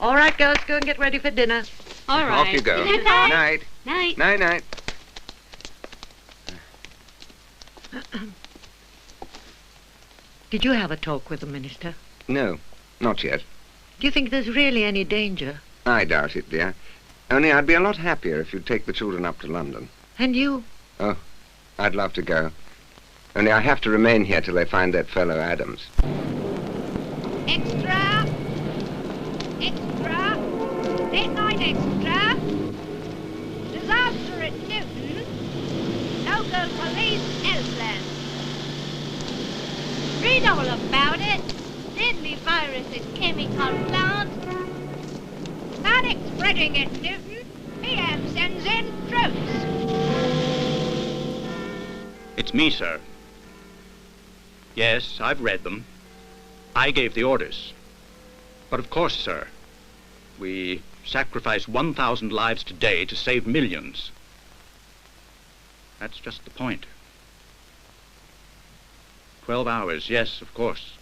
All right, girls, go and get ready for dinner. All right. Off you go. Good night. Night. Night. Night, night. Did you have a talk with the minister? No, not yet. Do you think there's really any danger? I doubt it, dear. Only I'd be a lot happier if you'd take the children up to London. And you? Oh, I'd love to go. Only I have to remain here till they find that fellow Adams. Extra! Extra! Late night extra! Disaster at Newton! Local police airplane! Read all about it! Deadly virus at chemical plant! Panic spreading at Newton! PM sends in troops! It's me, sir. Yes, I've read them. I gave the orders. But of course, sir, we sacrifice 1,000 lives today to save millions. That's just the point. 12 hours, yes, of course.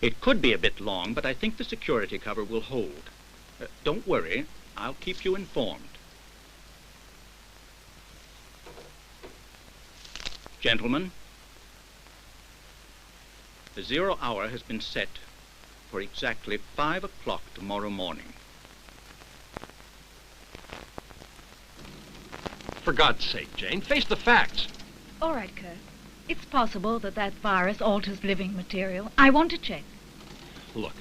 It could be a bit long, but I think the security cover will hold. Don't worry, I'll keep you informed. Gentlemen, the 0 hour has been set for exactly 5 o'clock tomorrow morning. For God's sake, Jane, face the facts. All right, Kurt. It's possible that that virus alters living material. I want to check. Look,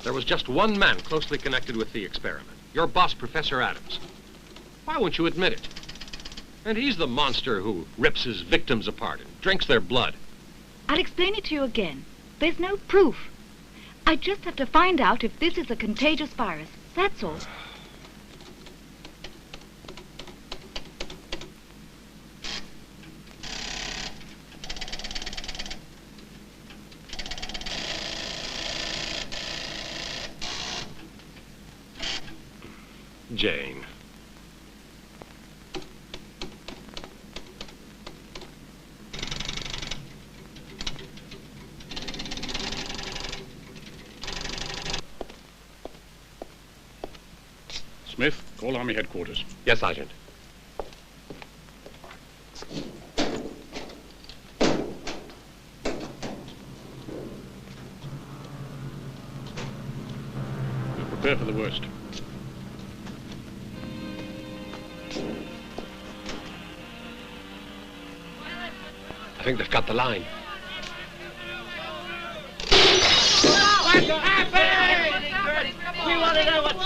there was just one man closely connected with the experiment. Your boss, Professor Adams. Why won't you admit it? And he's the monster who rips his victims apart and drinks their blood. I'll explain it to you again. There's no proof. I just have to find out if this is a contagious virus. That's all. Jane. Smith, call Army headquarters. Yes, Sergeant. We'll prepare for the worst. I think they've got the line. What's happening? We want to know what's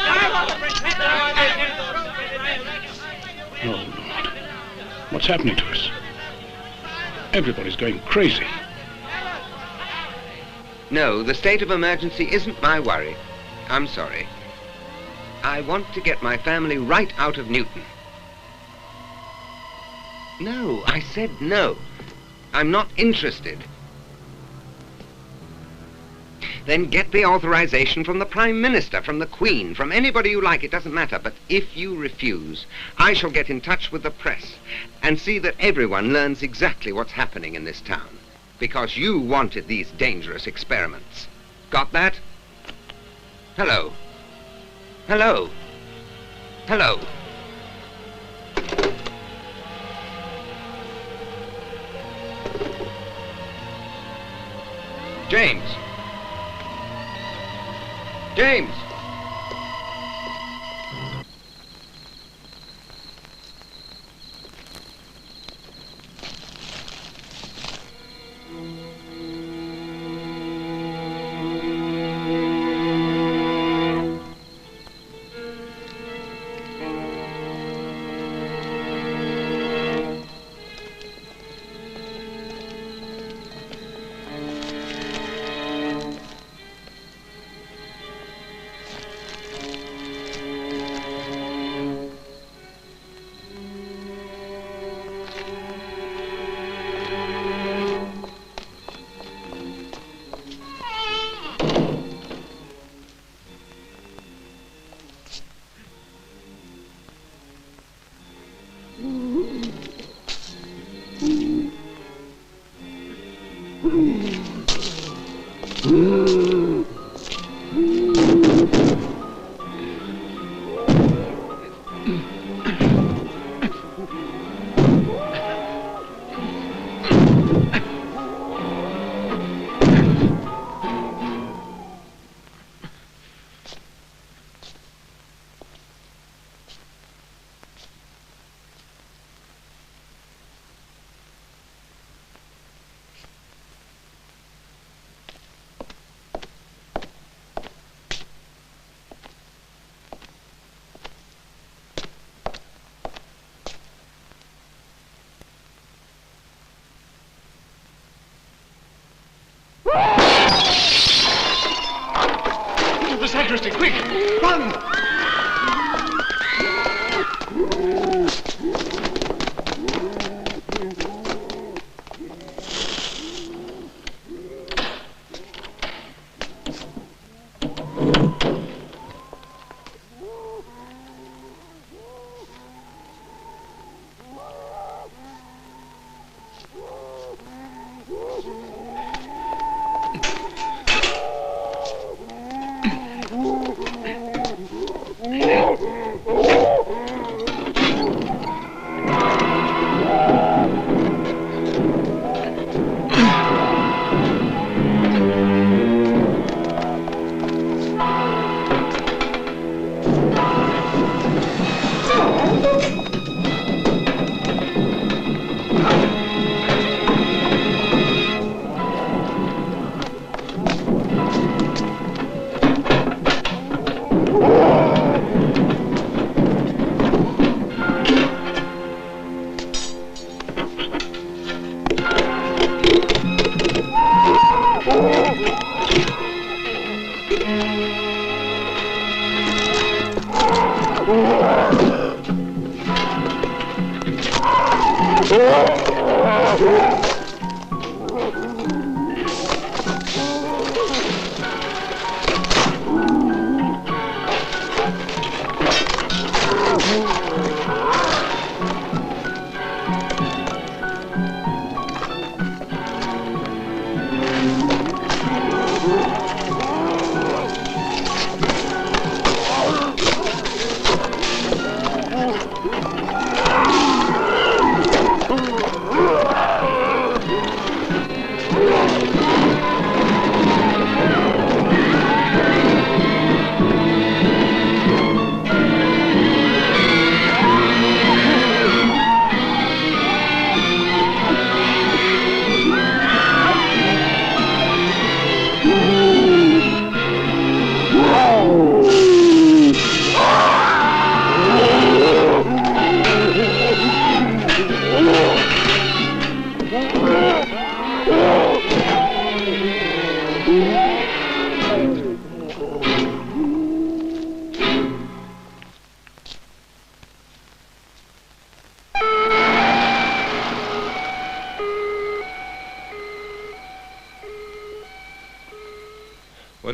Oh, Lord. What's happening to us? Everybody's going crazy. No, the state of emergency isn't my worry. I'm sorry. I want to get my family right out of Newton. No, I said no. I'm not interested. Then get the authorization from the Prime Minister, from the Queen, from anybody you like, it doesn't matter. But if you refuse, I shall get in touch with the press and see that everyone learns exactly what's happening in this town. Because you wanted these dangerous experiments. Got that? Hello? Hello? Hello? James! James! Into the sacristy, quick! Run!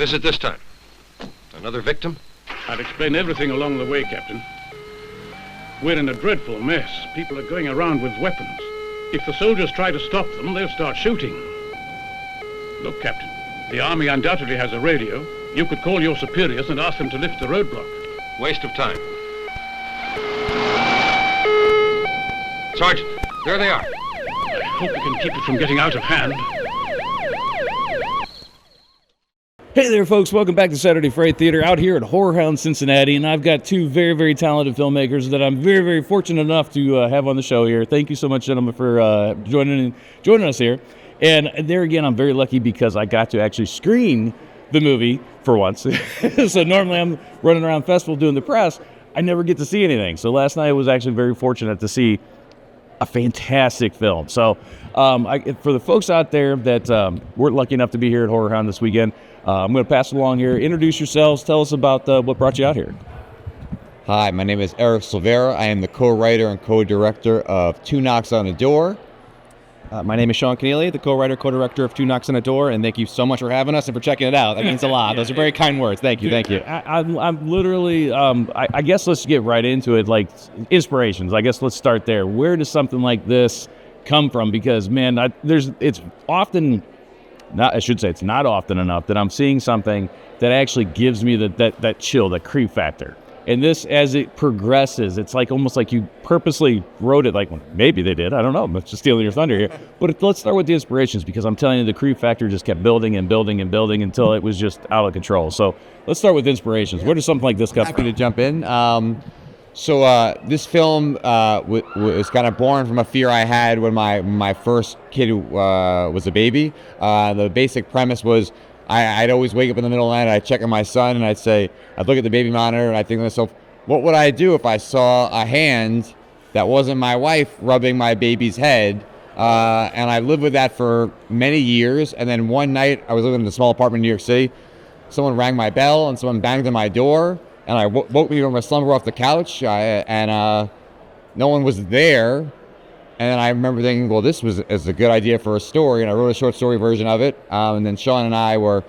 What is it this time? Another victim? I'll explain everything along the way, Captain. We're in a dreadful mess. People are going around with weapons. If the soldiers try to stop them, they'll start shooting. Look, Captain, the Army undoubtedly has a radio. You could call your superiors and ask them to lift the roadblock. Waste of time. Sergeant, there they are. I hope we can keep it from getting out of hand. Hey there, folks. Welcome back to Saturday Fright Theater out here at HorrorHound Cincinnati, and I've got two very, very talented filmmakers that I'm very, very fortunate enough to have on the show here. Thank you so much, gentlemen, for joining us here. And there again, I'm very lucky because I got to actually screen the movie for once. So normally I'm running around festival doing the press. I never get to see anything. So last night I was actually very fortunate to see a fantastic film. So for the folks out there that weren't lucky enough to be here at HorrorHound this weekend, I'm going to pass it along here. Introduce yourselves. Tell us about what brought you out here. Hi, my name is Eric Silvera. I am the co-writer and co-director of Two Knocks on a Door. My name is Sean Kenealy, the co-writer, co-director of Two Knocks on a Door, and thank you so much for having us and for checking it out. That means a lot. Those are very kind words. Thank you, thank you. I'm literally, I guess let's get right into it, like inspirations. I guess let's start there. Where does something like this come from? Because, man, it's often, it's not often enough that I'm seeing something that actually gives me that chill, that creep factor. And this, as it progresses, it's like almost like you purposely wrote it. Like, well, maybe they did. I don't know. I'm just stealing your thunder here. But let's start with the inspirations, because I'm telling you, the creep factor just kept building and building and building until it was just out of control. So let's start with inspirations. Where does something like this come from? Happy to jump in. This film was kind of born from a fear I had when my first kid was a baby. The basic premise was I'd always wake up in the middle of the night, I'd check on my son, and I'd look at the baby monitor, and I'd think to myself, what would I do if I saw a hand that wasn't my wife rubbing my baby's head? And I lived with that for many years, and then one night, I was living in a small apartment in New York City, someone rang my bell, and someone banged on my door, and I woke me from my slumber off the couch, and no one was there. And I remember thinking, well, this is a good idea for a story, and I wrote a short story version of it. And then Sean and I were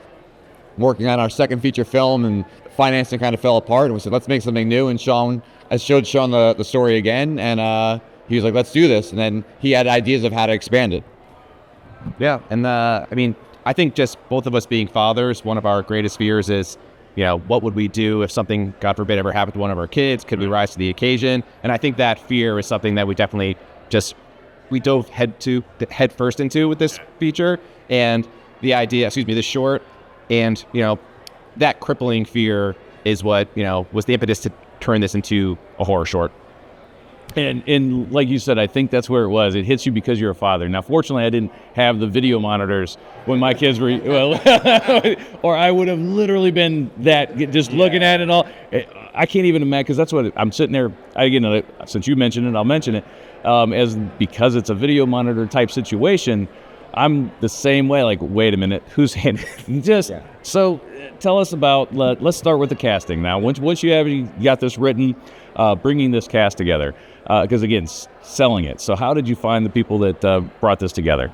working on our second feature film, and financing kind of fell apart, and we said, let's make something new. And I showed Sean the story again, and he was like, let's do this. And then he had ideas of how to expand it. Yeah, and I think just both of us being fathers, one of our greatest fears is, what would we do if something, God forbid, ever happened to one of our kids? Could we rise to the occasion? And I think that fear is something that we definitely we dove head first into with this feature, and the short, and that crippling fear is what was the impetus to turn this into a horror short. And like you said, I think that's where it was. It hits you because you're a father. Now, fortunately, I didn't have the video monitors when my kids were, or I would have literally been looking at it all. I can't even imagine, because that's what I'm sitting there. Again, since you mentioned it, I'll mention it. Because it's a video monitor type situation, I'm the same way. Like, wait a minute, who's hand? So, tell us about. Let's start with the casting now. Once you got this written, bringing this cast together, because again, selling it. So, how did you find the people that brought this together?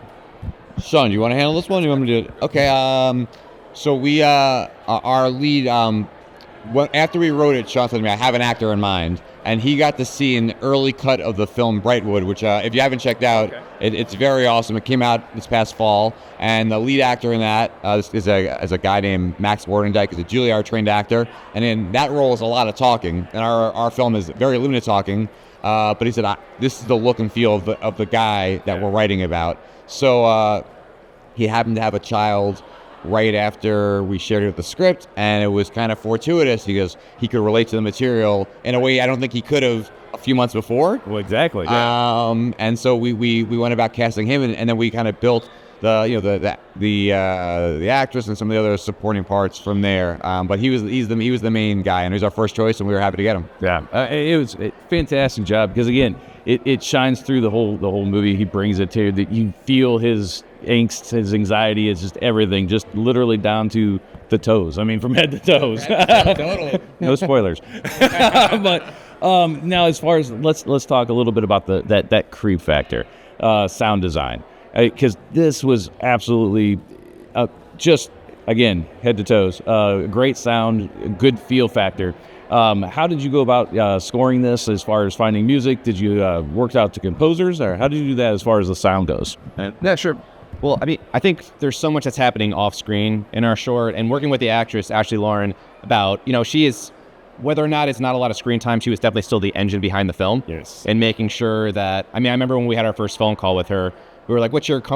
Sean, do you want to handle this one? Or you want me to do it? Okay. So we our lead. After we wrote it, Sean told me I have an actor in mind, and he got to see an early cut of the film Brightwood, which if you haven't checked out, it's very awesome. It came out this past fall, and the lead actor in that is a guy named Max Wardendijk. He's a Juilliard-trained actor, and in that role is a lot of talking, and our film is very limited talking, but he said, this is the look and feel of the guy that we're writing about. So he happened to have a child right after we shared it with the script, and it was kind of fortuitous because he could relate to the material in a way I don't think he could have a few months before. Well, exactly. Yeah. And so we went about casting him, and then we kind of built the actress and some of the other supporting parts from there. But he was the main guy, and he was our first choice, and we were happy to get him. Yeah, it was a fantastic job, because again, it shines through the whole movie. He brings it to you, that you feel his angst, his anxiety, is just everything, just literally down to the toes. I mean, from head to toes. Totally. No spoilers. But now, as far as let's talk a little bit about that creep factor, sound design, because this was absolutely just again, head to toes. Great sound, good feel factor. How did you go about scoring this as far as finding music? Did you work out to composers, or how did you do that as far as the sound goes? Yeah, sure. Well, I mean, I think there's so much that's happening off screen in our short, and working with the actress, Ashley Lauren, about, she is, whether or not it's not a lot of screen time, she was definitely still the engine behind the film. Yes. And making sure that, I remember when we had our first phone call with her, we were like,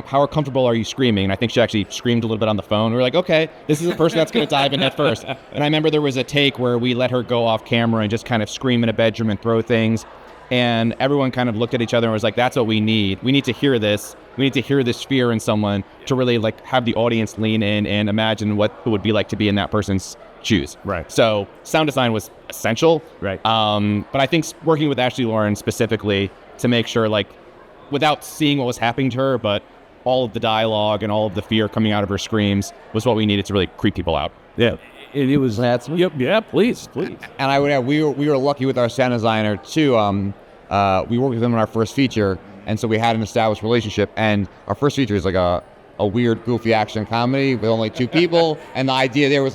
how comfortable are you screaming? And I think she actually screamed a little bit on the phone. We were like, okay, this is the person that's going to dive in head first. And I remember there was a take where we let her go off camera and just kind of scream in a bedroom and throw things. And everyone kind of looked at each other and was like, that's what we need. We need to hear this. We need to hear this fear in someone to really have the audience lean in and imagine what it would be like to be in that person's shoes. Right. So sound design was essential. Right. But I think working with Ashley Lauren specifically to make sure, without seeing what was happening to her, but all of the dialogue and all of the fear coming out of her screams was what we needed to really creep people out. Yeah. It was that. Yep. Yeah. Please. And I would add, we were lucky with our sound designer too. We worked with him on our first feature, and so we had an established relationship. And our first feature is like a weird, goofy action comedy with only 2 people. And the idea there was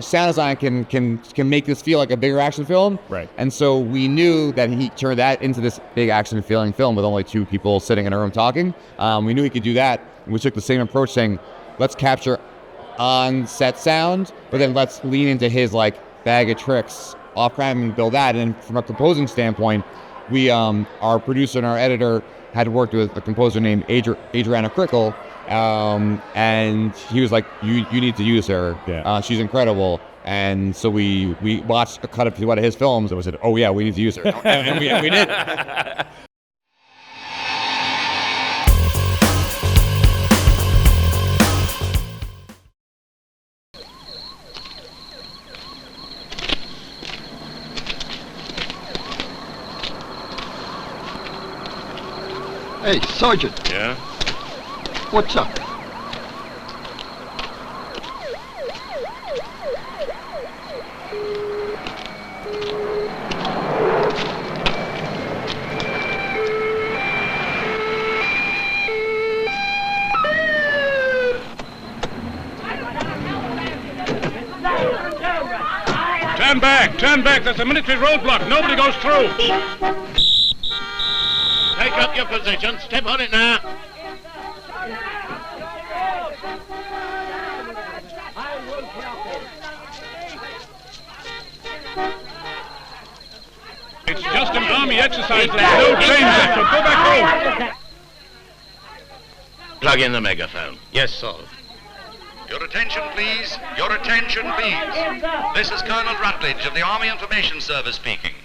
sound design can make this feel like a bigger action film. Right. And so we knew that he turned that into this big action feeling film with only 2 people sitting in a room talking. We knew he could do that. We took the same approach, saying, let's capture on-set sound, but then let's lean into his bag of tricks off-camera and build that. And from a composing standpoint, we our producer and our editor had worked with a composer named Adriana Crickle, and he was like, you need to use her. Yeah. She's incredible. And so we watched a cut of one of his films and we said, oh yeah, we need to use her. and we did. Hey, Sergeant. Yeah? What's up? Turn back. There's a military roadblock. Nobody goes through. Take up your position. Step on it now. It's just an army exercise. There's no change there, so go back home. Plug in the megaphone. Yes, sir. Your attention, please. Your attention, please. This is Colonel Rutledge of the Army Information Service speaking.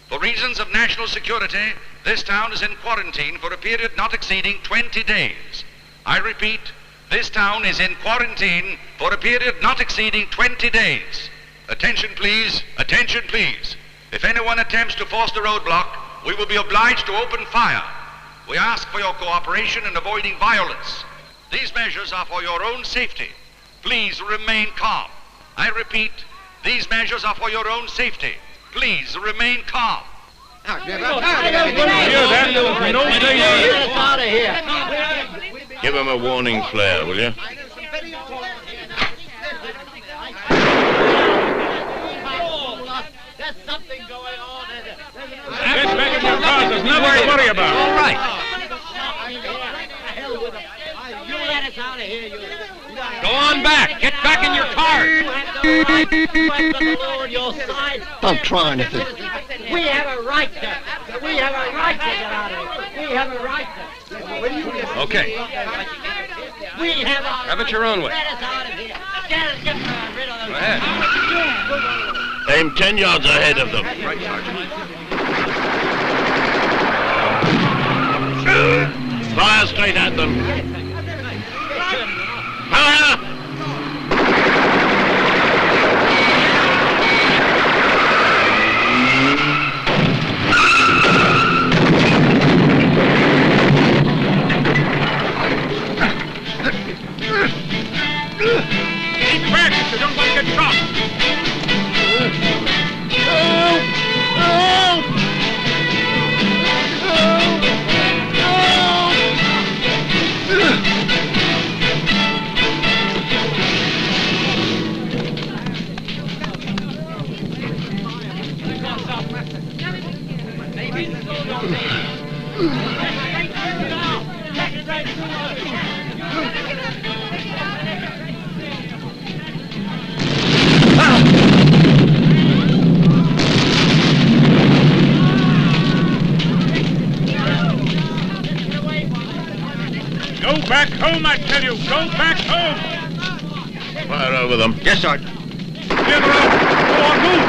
For reasons of national security, this town is in quarantine for a period not exceeding 20 days. I repeat, this town is in quarantine for a period not exceeding 20 days. Attention, please. Attention, please. If anyone attempts to force the roadblock, we will be obliged to open fire. We ask for your cooperation in avoiding violence. These measures are for your own safety. Please remain calm. I repeat, these measures are for your own safety. Please remain calm. Give him a warning flare, will you? There's something going on. Get back in your cars. There's nothing to worry about. All right. You let us out of here, you. Go on back. Get back in your cars. I'm trying to think. We have a right to get out of here. We have a right to. Okay. We have a Have it your own way. Let us out of here. Get rid of those. Go ahead. Aim 10 yards ahead of them. Right, Sergeant. Fire straight at them. Fire! Keep back if you don't want to get shot. Go back home, I tell you! Go back home! Fire over them. Yes, Sergeant. Clear the road! Go on, move!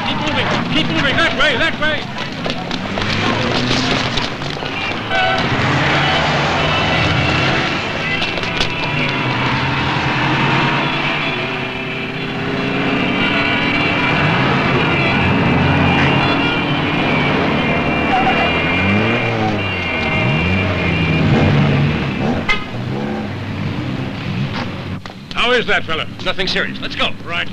Keep moving! Keep moving! That way! That way! How is that, fella? Nothing serious. Let's go. Right.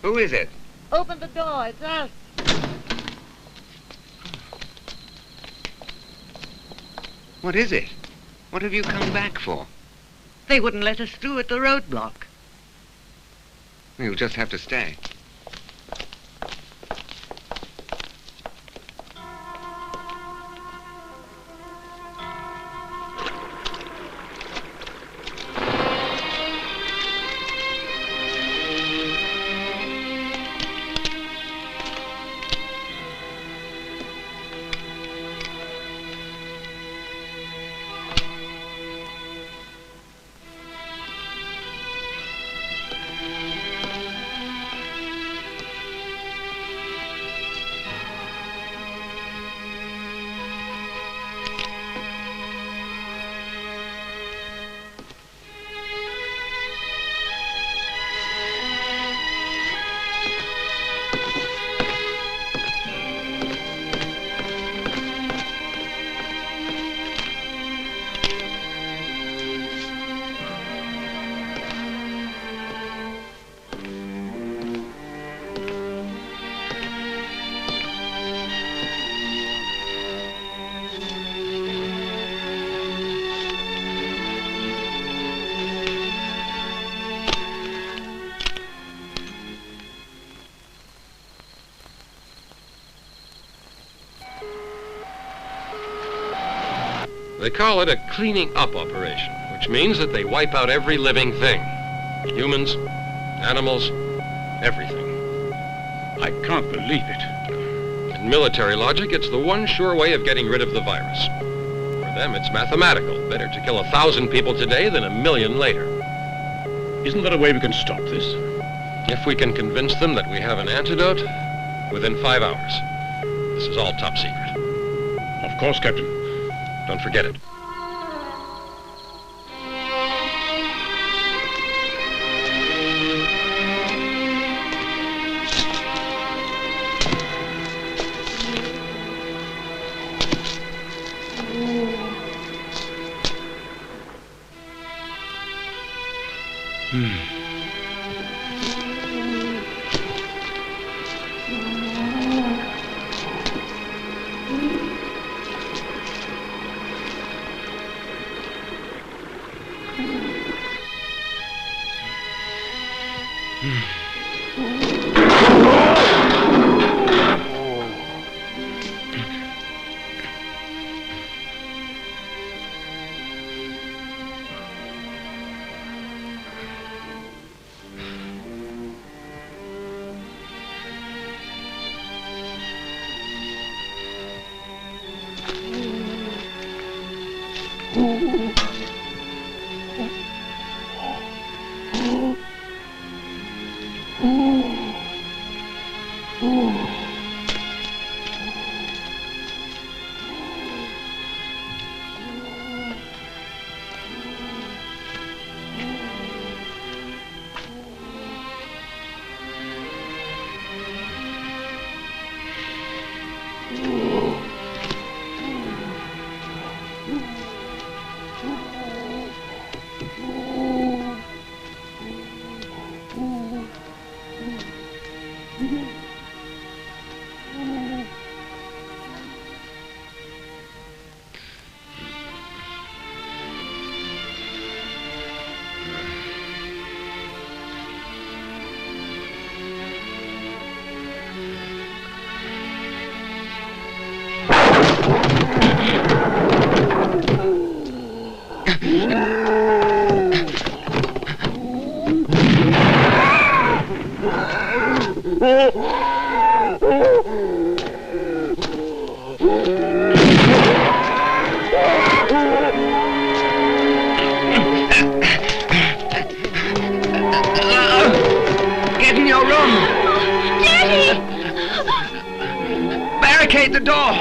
Who is it? Open the door, it's us. What is it? What have you come back for? They wouldn't let us through at the roadblock. You'll just have to stay. They call it a cleaning up operation, which means that they wipe out every living thing. Humans, animals, everything. I can't believe it. In military logic, it's the one sure way of getting rid of the virus. For them, it's mathematical. Better to kill 1,000 people today than 1,000,000 later. Isn't there a way we can stop this? If we can convince them that we have an antidote, within 5 hours. This is all top secret. Of course, Captain. Don't forget it. Get in your room! Daddy! Barricade the door!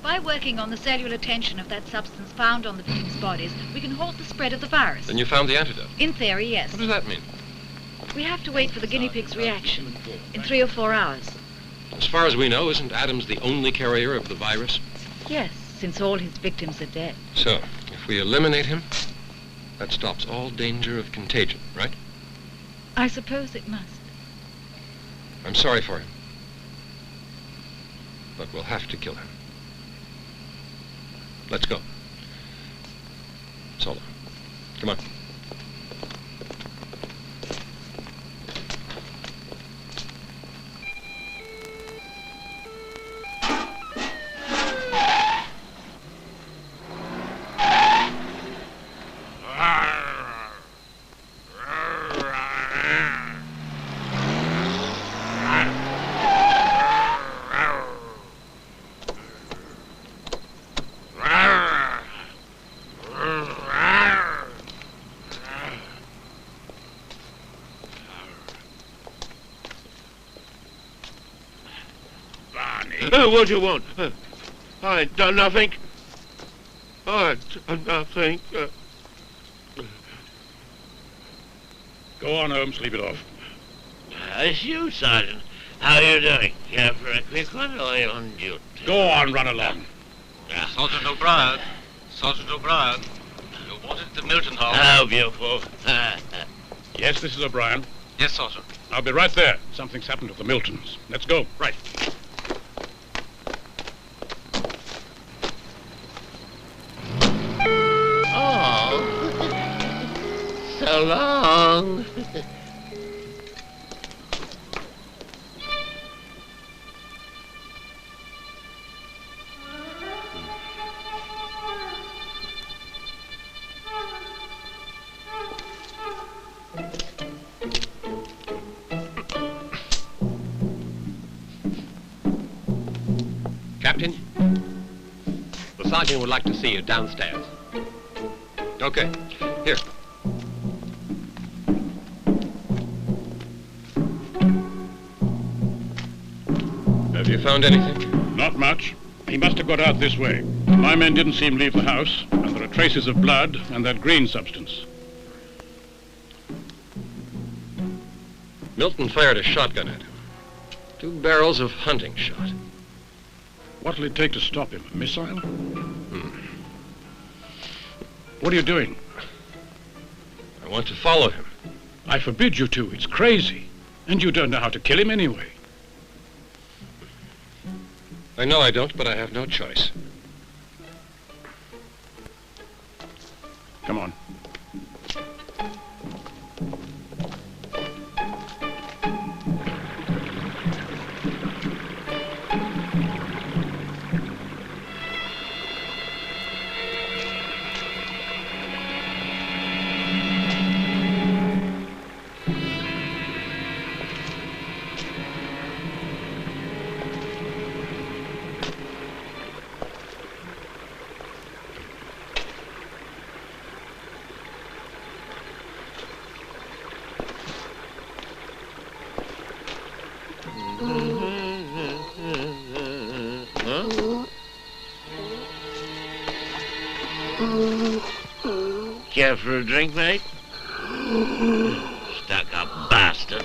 By working on the cellular tension of that substance found on the victim's bodies, we can halt the spread of the virus. Then you found the antidote. In theory, yes. What does that mean? We have to wait for the guinea pig's reaction in 3 or 4 hours. As far as we know, isn't Adams the only carrier of the virus? Yes, since all his victims are dead. So, if we eliminate him, that stops all danger of contagion, right? I suppose it must. I'm sorry for him. But we'll have to kill him. Let's go. Solo. Come on. What do you want? I ain't done nothing. I ain't done nothing. Go on, Holmes, leave it off. It's you, Sergeant. How you doing? Care for a quick one, or are you on duty? Go on, run along. Sergeant O'Brien. Sergeant O'Brien. You're wanted at the Milton House. How beautiful. Yes, this is O'Brien. Yes, Sergeant. I'll be right there. Something's happened at the Miltons. Let's go. Right. So long. Captain, the sergeant would like to see you downstairs. Okay, here. Have you found anything? Not much. He must have got out this way. My men didn't see him leave the house, and there are traces of blood and that green substance. Milton fired a shotgun at him. 2 barrels of hunting shot. What'll it take to stop him? A missile? What are you doing? I want to follow him. I forbid you to. It's crazy. And you don't know how to kill him anyway. I know I don't, but I have no choice. Come on. Care for a drink, mate? Stuck-up bastard.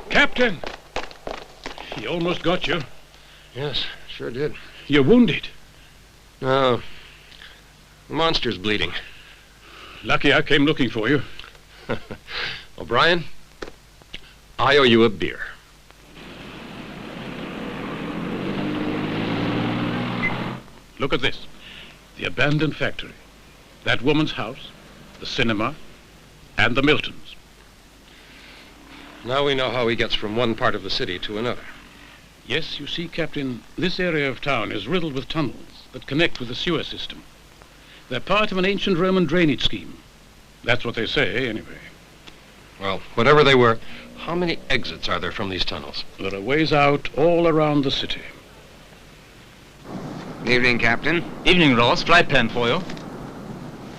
Captain! He almost got you. Yes, sure did. You're wounded. No. The monster's bleeding. Lucky I came looking for you. O'Brien, I owe you a beer. Look at this. The abandoned factory. That woman's house, the cinema, and the Miltons. Now we know how he gets from one part of the city to another. Yes, you see, Captain, this area of town is riddled with tunnels that connect with the sewer system. They're part of an ancient Roman drainage scheme. That's what they say, anyway. Well, whatever they were, how many exits are there from these tunnels? There are ways out all around the city. Evening, Captain. Evening, Ross. Flight plan for you.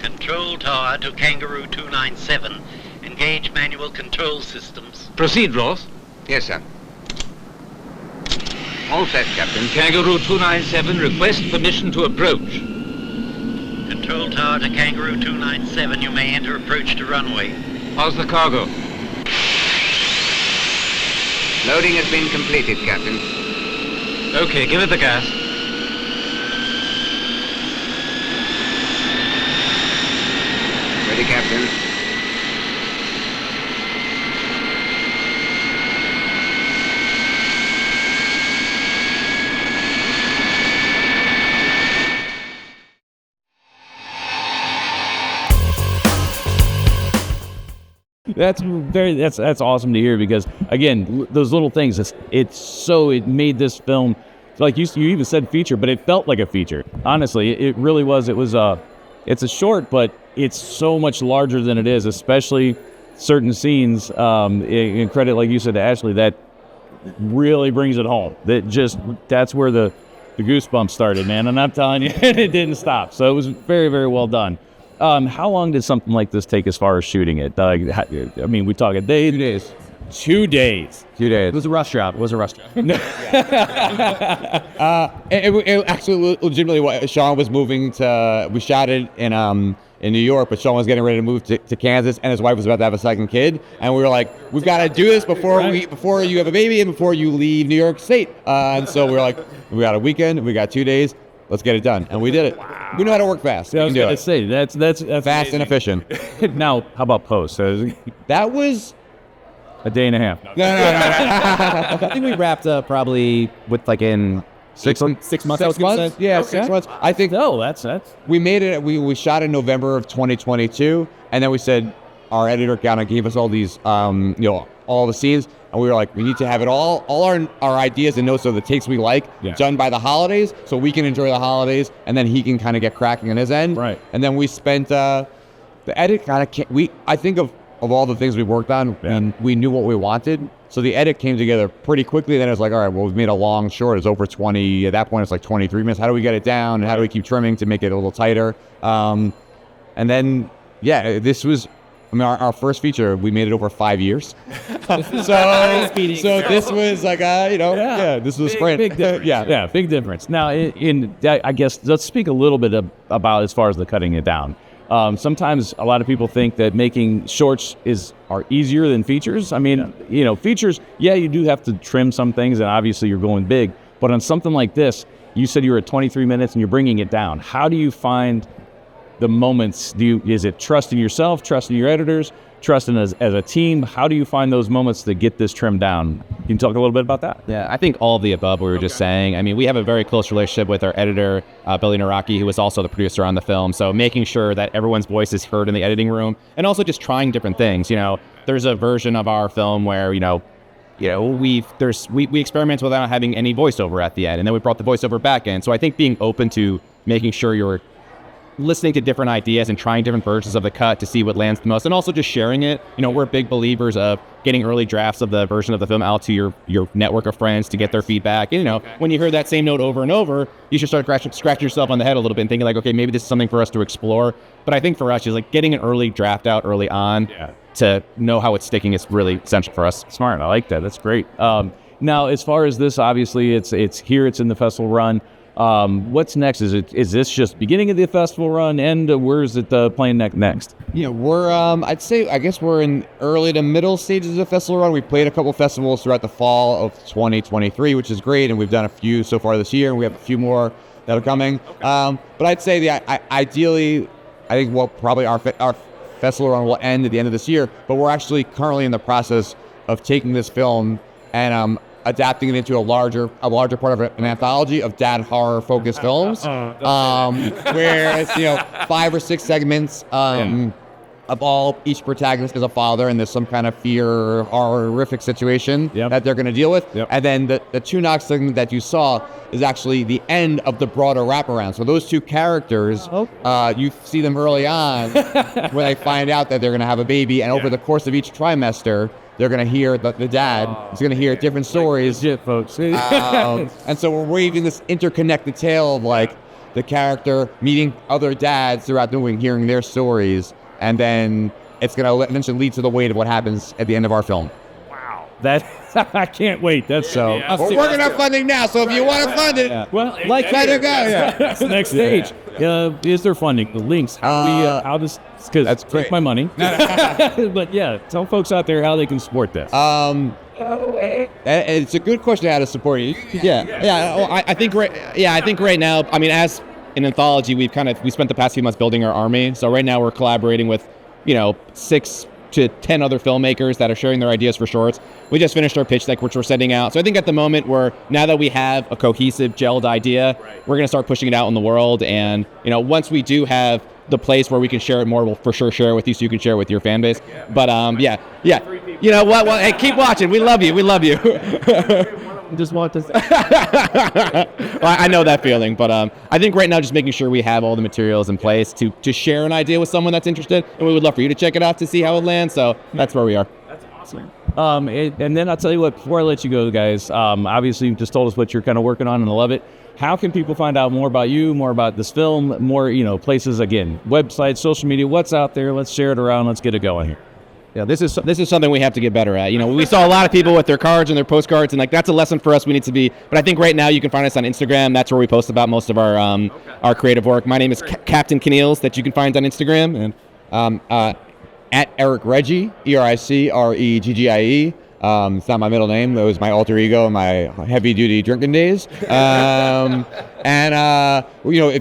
Control tower to Kangaroo 297. Engage manual control systems. Proceed, Ross. Yes, sir. All set, Captain. Kangaroo 297, request permission to approach. Control tower to Kangaroo 297. You may enter approach to runway. How's the cargo? Loading has been completed, Captain. Okay, give it the gas. Ready, Captain. That's awesome to hear, because again, those little things, it made this film, like you even said feature, but it felt like a feature. Honestly, it really was. It's a short, but it's so much larger than it is, especially certain scenes, in credit, like you said, to Ashley, that really brings it home. That's where the goosebumps started, man. And I'm telling you, it didn't stop. So it was very, very well done. How long did something like this take as far as shooting it? I mean, we talk a day? 2 days. 2 days. 2 days. It was a rush job. It actually legitimately, Sean was moving to, we shot it in New York, but Sean was getting ready to move to Kansas, and his wife was about to have a second kid, and we were like, we've got to do this before you have a baby and before you leave New York State. And so we were like, we got a weekend, we got 2 days, let's get it done, and we did it. Wow. We know how to work fast. Yeah, I was going to say that's fast amazing. And efficient. Now, how about post? That was a day and a half. No. I think we wrapped up probably with like in 6 months. 6 months. 6 months? Yeah, Okay. 6 months. I think. No, that's. We made it. We shot in November of 2022, and then we said, our editor kind of gave us all these, all the scenes, and we were like, we need to have it all our ideas and notes of the takes we like done by the holidays, so we can enjoy the holidays, and then he can kind of get cracking on his end. Right. And then we spent the edit kind of I think of all the things we worked on, and we knew what we wanted. So the edit came together pretty quickly. Then it was like, all right, well, we've made a long short. It's over 20. At that point, it's like 23 minutes. How do we get it down? And how do we keep trimming to make it a little tighter? And then, this was, our first feature, we made it over 5 years. so this was like, this was sprint. Big difference. Big difference. Now, I guess, let's speak a little bit about as far as the cutting it down. Sometimes a lot of people think that making shorts are easier than features. I mean, features, you do have to trim some things, and obviously you're going big. But on something like this, you said you were at 23 minutes and you're bringing it down. How do you find the moments? Is it trusting yourself, trusting your editors, trusting as a team? How do you find those moments to get this trimmed down? Can you talk a little bit about that? Yeah, I think all of the above we were just saying. I mean, we have a very close relationship with our editor, Billy Naraki, who is also the producer on the film. So making sure that everyone's voice is heard in the editing room, and also just trying different things. There's a version of our film where, we experiment without having any voiceover at the end, and then we brought the voiceover back in. So I think being open to making sure you're listening to different ideas and trying different versions of the cut to see what lands the most, and also just sharing it. We're big believers of getting early drafts of the version of the film out to your network of friends to get their feedback. And, when you hear that same note over and over, you should start scratching yourself on the head a little bit and thinking like, okay, maybe this is something for us to explore. But I think for us, is like getting an early draft out early on to know how it's sticking is really essential for us. Smart. I like that. That's great. Now, as far as this, obviously, it's here. It's in the festival run. What's next? Is this just beginning of the festival run, and where is it playing next? We're I guess we're in early to middle stages of the festival run. We played a couple festivals throughout the fall of 2023, which is great, and we've done a few so far this year, and we have a few more that are coming. But I'd say ideally, I think probably our festival run will end at the end of this year, but we're actually currently in the process of taking this film and adapting it into a larger part of an anthology of dad horror focused films, where it's 5 or 6 segments of each protagonist is a father, and there's some kind of fear, horrific situation that they're going to deal with. And then the Two Knocks segment that you saw is actually the end of the broader wraparound. So those two characters, you see them early on when they find out that they're going to have a baby, and over the course of each trimester, they're going to hear the dad is going to hear different stories. Shit, folks. And so we're weaving this interconnected tale of like the character meeting other dads throughout the movie, hearing their stories, and then it's going to eventually lead to the weight of what happens at the end of our film. Wow. I can't wait. That's so. We're working on funding now, so if you want to fund it, like let it go. That's the next stage. Is there funding? The links. How does? Because that's take my money. But tell folks out there how they can support this. It's a good question how to support you. I think right now, I mean, as an anthology, we spent the past few months building our army. So right now we're collaborating with 6 to 10 other filmmakers that are sharing their ideas for shorts. We just finished our pitch deck, which we're sending out. So I think at the moment now that we have a cohesive, gelled idea, we're going to start pushing it out in the world. And once we do have the place where we can share it more, we'll for sure share it with you so you can share it with your fan base. But you know what? Well, hey, keep watching. We love you. Just want to. Well, I know that feeling, but I think right now just making sure we have all the materials in place to share an idea with someone that's interested, and we would love for you to check it out to see how it lands. So that's where we are. That's awesome. And then I'll tell you what, before I let you go, guys, obviously you just told us what you're kind of working on, and I love it. How can people find out more about you, more about this film, more places, again, websites, social media, what's out there? Let's share it around. Let's get it going here. Yeah, this is something we have to get better at. We saw a lot of people with their cards and their postcards, and that's a lesson for us. We need to be. But I think right now you can find us on Instagram. That's where we post about most of our creative work. My name is Captain Kenealy, that you can find on Instagram, and at Eric Regie, ERICREGGIE. It's not my middle name. That was my alter ego in my heavy-duty drinking days. If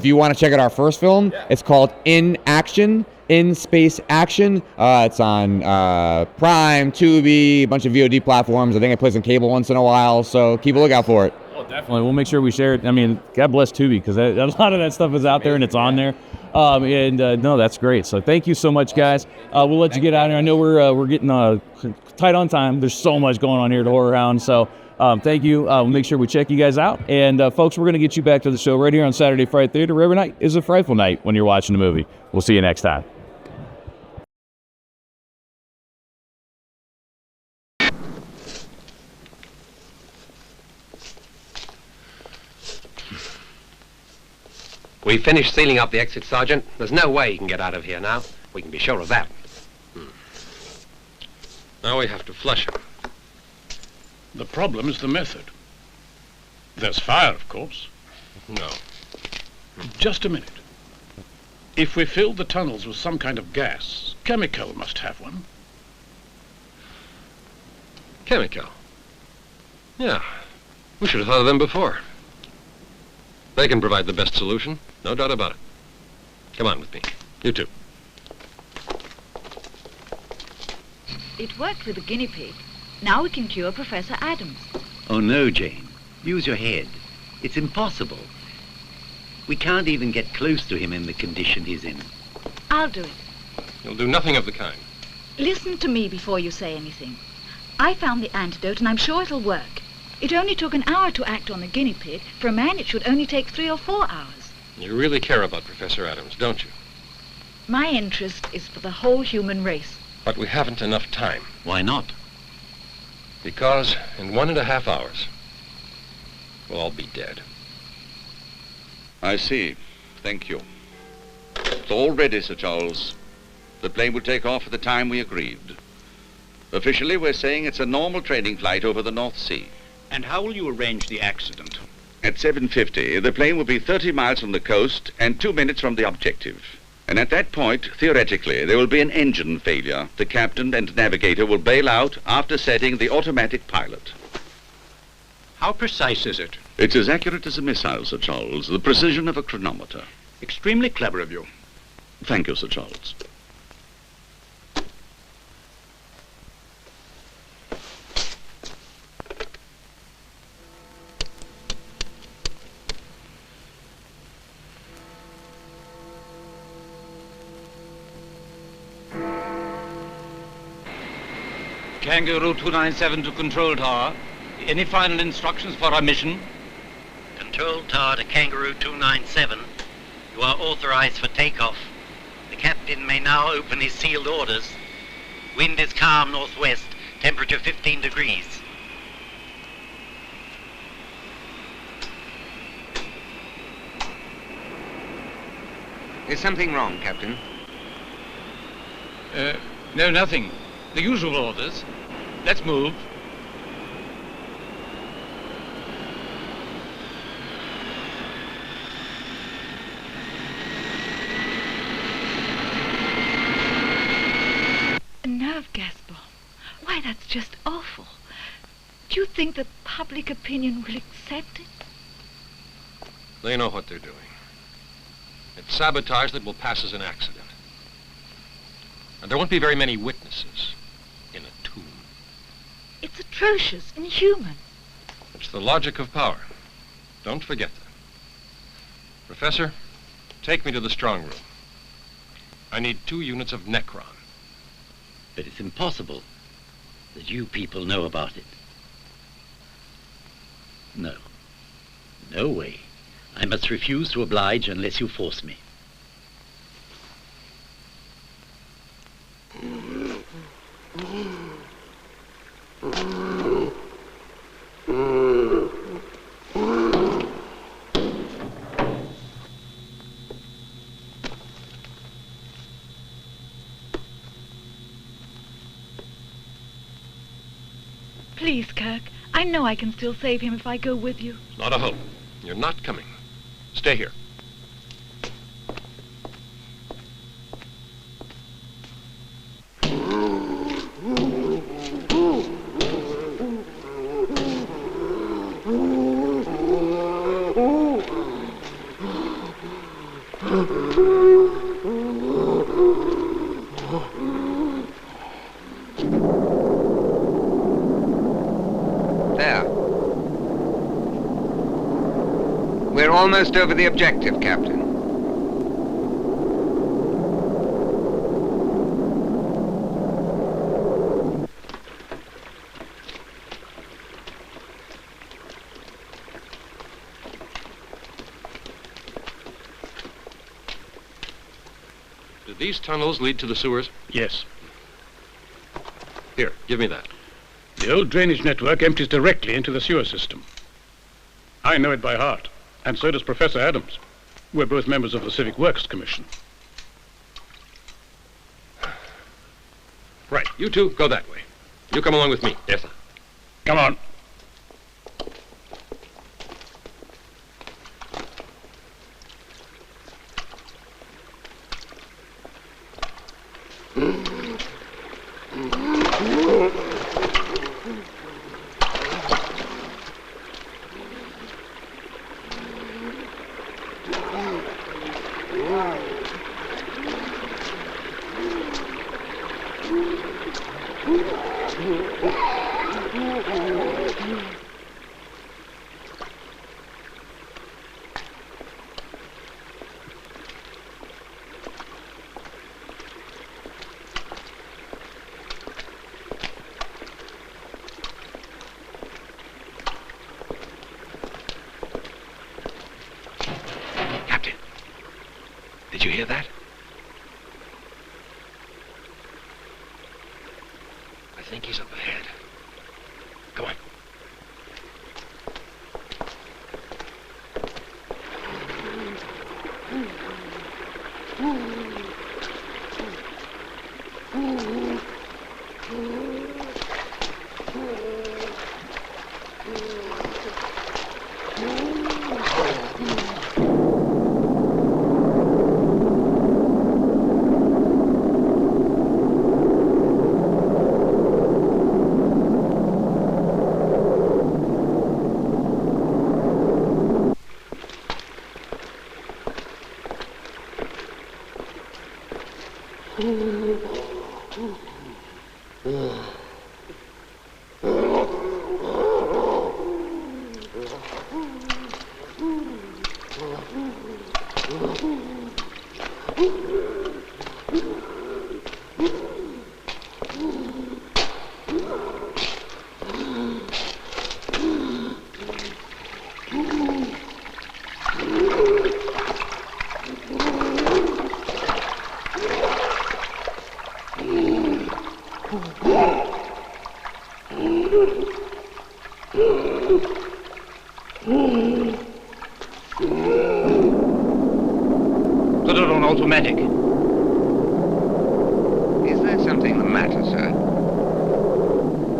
you want to check out our first film, it's called In Action. In Space Action. It's on Prime, Tubi, a bunch of VOD platforms. I think it plays on cable once in a while, so keep a lookout for it. Oh, definitely. We'll make sure we share it. I mean, God bless Tubi, because a lot of that stuff is out there and it's on there. No, that's great. So thank you so much, guys. We'll let you get out of here. I know we're getting tight on time. There's so much going on here at HorrorHound. So thank you. We'll make sure we check you guys out. And folks, we're going to get you back to the show right here on Saturday Fright Theater. Every night is a frightful night when you're watching a movie. We'll see you next time. We finished sealing up the exit, Sergeant. There's no way he can get out of here now. We can be sure of that. Now we have to flush him. The problem is the method. There's fire, of course. No. Just a minute. If we filled the tunnels with some kind of gas, chemical must have one. Chemical? Yeah. We should have thought of them before. They can provide the best solution. No doubt about it. Come on with me. You too. It worked with the guinea pig. Now we can cure Professor Adams. Oh, no, Jane. Use your head. It's impossible. We can't even get close to him in the condition he's in. I'll do it. You'll do nothing of the kind. Listen to me before you say anything. I found the antidote and I'm sure it'll work. It only took an hour to act on the guinea pig. For a man, it should only take 3 or 4 hours. You really care about Professor Adams, don't you? My interest is for the whole human race. But we haven't enough time. Why not? Because in 1.5 hours, we'll all be dead. I see. Thank you. It's all ready, Sir Charles. The plane will take off at the time we agreed. Officially, we're saying it's a normal training flight over the North Sea. And how will you arrange the accident? At 7:50, the plane will be 30 miles from the coast and 2 minutes from the objective. And at that point, theoretically, there will be an engine failure. The captain and navigator will bail out after setting the automatic pilot. How precise is it? It's as accurate as a missile, Sir Charles. The precision of a chronometer. Extremely clever of you. Thank you, Sir Charles. Kangaroo 297 to Control Tower. Any final instructions for our mission? Control Tower to Kangaroo 297. You are authorized for takeoff. The captain may now open his sealed orders. Wind is calm northwest, temperature 15 degrees. Is something wrong, Captain? No, nothing. The usual orders. Let's move. A nerve gas bomb. Why, that's just awful. Do you think that public opinion will accept it? They know what they're doing. It's sabotage that will pass as an accident. And there won't be very many witnesses in a tomb. It's atrocious, inhuman. It's the logic of power. Don't forget that. Professor, take me to the strong room. I need 2 units of Necron. But it's impossible that you people know about it. No. No way. I must refuse to oblige unless you force me. Please, Kirk. I know I can still save him if I go with you. Not a hope. You're not coming. Stay here. There. We're almost over the objective, Captain. These tunnels lead to the sewers? Yes. Here, give me that. The old drainage network empties directly into the sewer system. I know it by heart, and so does Professor Adams. We're both members of the Civic Works Commission. Right, you two, go that way. You come along with me. Yes, sir. Come on. Did you hear that? I think he's up ahead. Come on. Put it on automatic. Is there something the matter, sir?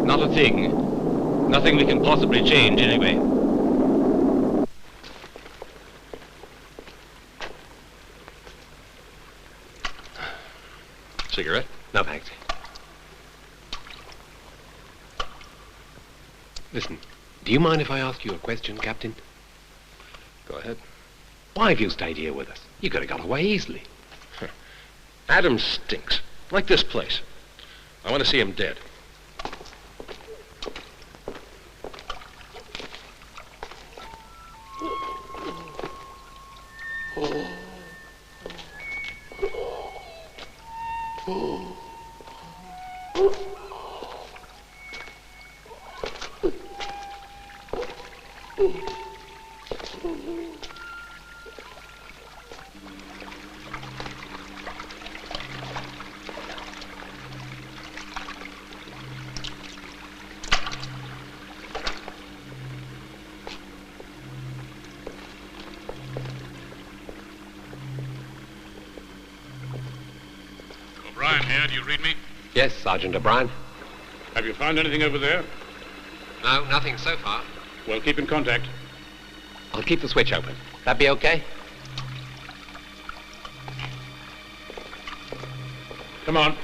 Not a thing. Nothing we can possibly change, anyway. Cigarette? No, thanks. Listen, do you mind if I ask you a question, Captain? Go ahead. Why have you stayed here with us? You could have got away easily. Adams stinks. Like this place. I want to see him dead. O'Brien here, do you read me? Yes, Sergeant O'Brien. Have you found anything over there? No, nothing so far. Well, keep in contact. I'll keep the switch open. That be okay? Come on.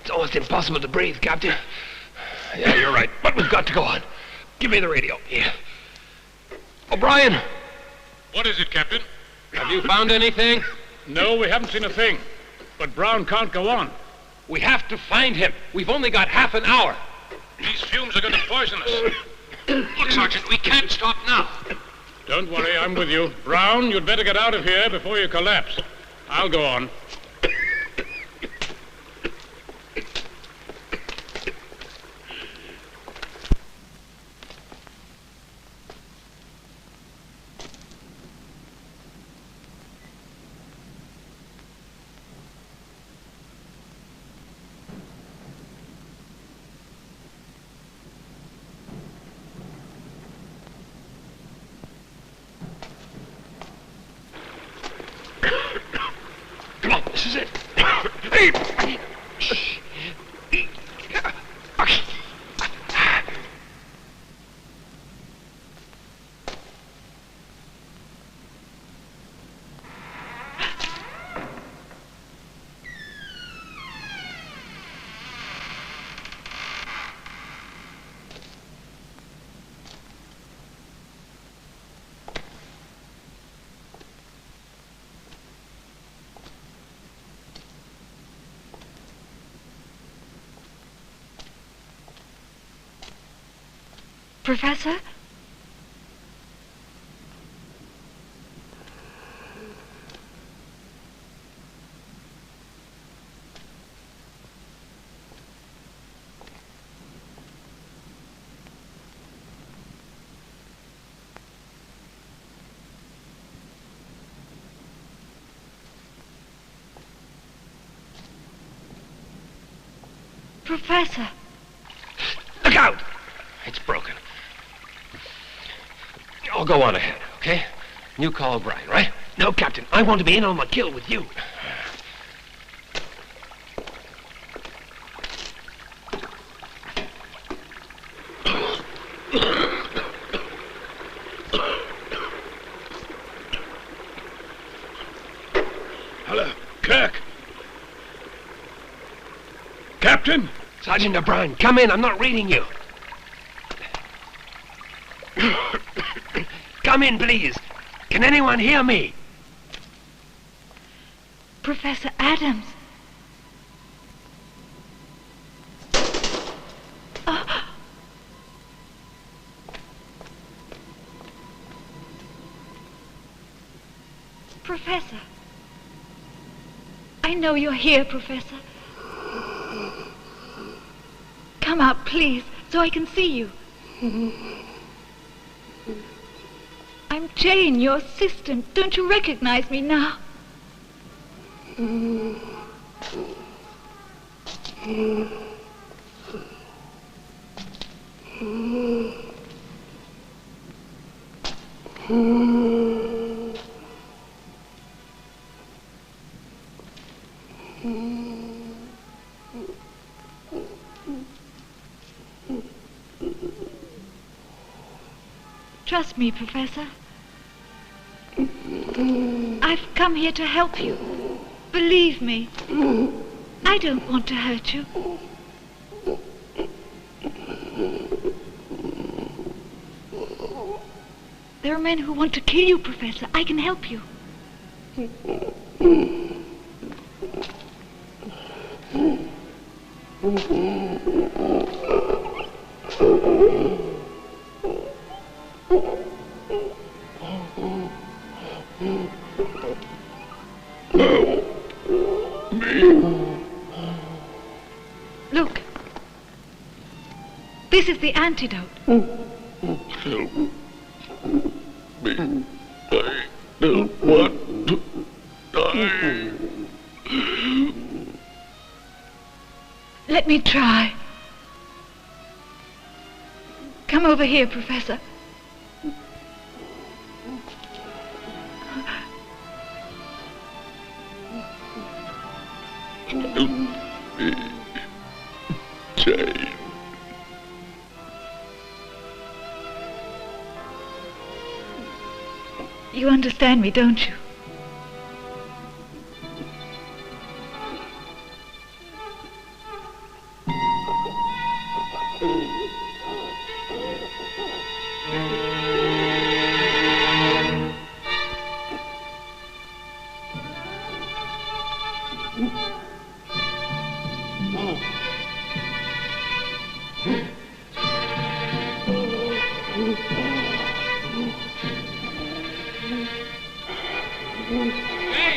It's almost impossible to breathe, Captain. Yeah, you're right. But we've got to go on. Give me the radio. Yeah. O'Brien! What is it, Captain? Have you found anything? No, we haven't seen a thing. But Brown can't go on. We have to find him. We've only got half an hour. These fumes are going to poison us. Look, Sergeant, we can't stop now. Don't worry, I'm with you. Brown, you'd better get out of here before you collapse. I'll go on. Come on, this is it. Hey! Professor? Professor! Look out! It's broken. I'll go on ahead, okay? You call O'Brien, right? No, Captain. I want to be in on the kill with you. Hello, Kirk. Captain? Sergeant O'Brien, come in. I'm not reading you. Come in, please. Can anyone hear me? Professor Adams. Professor. I know you're here, Professor. Come out, please, so I can see you. I'm Jane, your assistant. Don't you recognize me now? Trust me, Professor. I've come here to help you. Believe me. I don't want to hurt you. There are men who want to kill you, Professor. I can help you. Look. This is the antidote. Help me. I don't want to die. Let me try. Come over here, Professor. Help me, Jane. You understand me, don't you?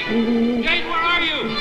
Jane! Jane, where are you?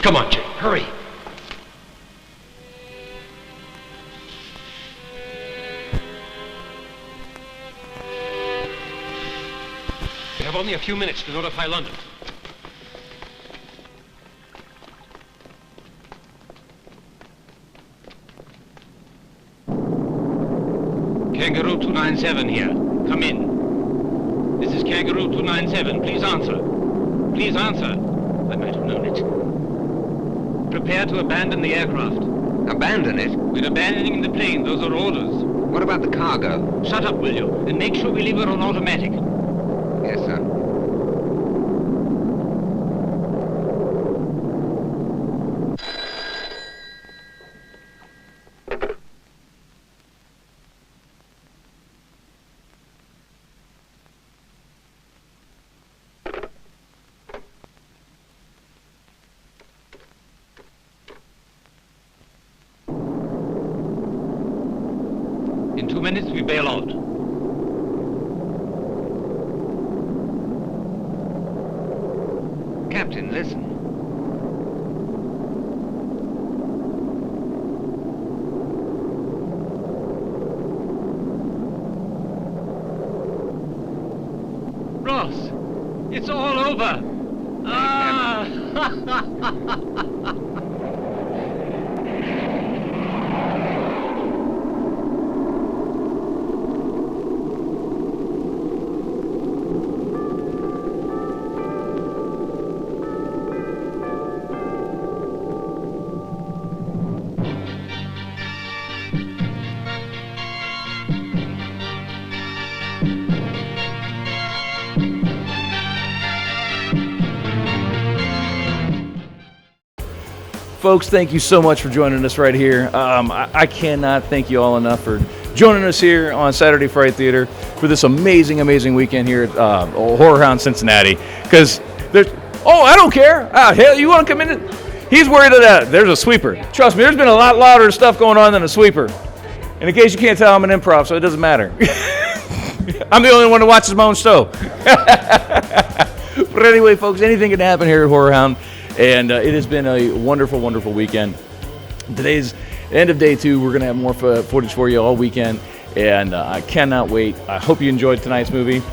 Come on, Jane, hurry. We have only a few minutes to notify London. Kangaroo 297 here. Come in. This is Kangaroo 297. Please answer. Please answer. I might have known it. Prepare to abandon the aircraft. Abandon it? We're abandoning the plane. Those are orders. What about the cargo? Shut up, will you? And make sure we leave it on automatic. Yes, sir. In 2 minutes, we bail out. Captain, listen. Ross, it's all over. Folks, thank you so much for joining us right here. I cannot thank you all enough for joining us here on Saturday Fright Theater for this amazing, amazing weekend here at HorrorHound Cincinnati. Because there's, I don't care. Hell, you want to come in? He's worried that there's a sweeper. Trust me, there's been a lot louder stuff going on than a sweeper. And in case you can't tell, I'm an improv, so it doesn't matter. I'm the only one who watches my own show. But anyway, folks, anything can happen here at HorrorHound. And it has been a wonderful, wonderful weekend. Today's end of day 2. We're going to have more footage for you all weekend. And I cannot wait. I hope you enjoyed tonight's movie.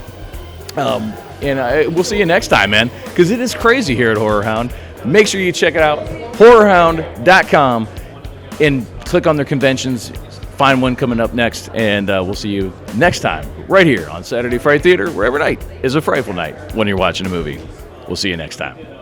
And we'll see you next time, man. Because it is crazy here at HorrorHound. Make sure you check it out. HorrorHound.com. And click on their conventions. Find one coming up next. And we'll see you next time. Right here on Saturday Fright Theater. Where every night is a frightful night when you're watching a movie. We'll see you next time.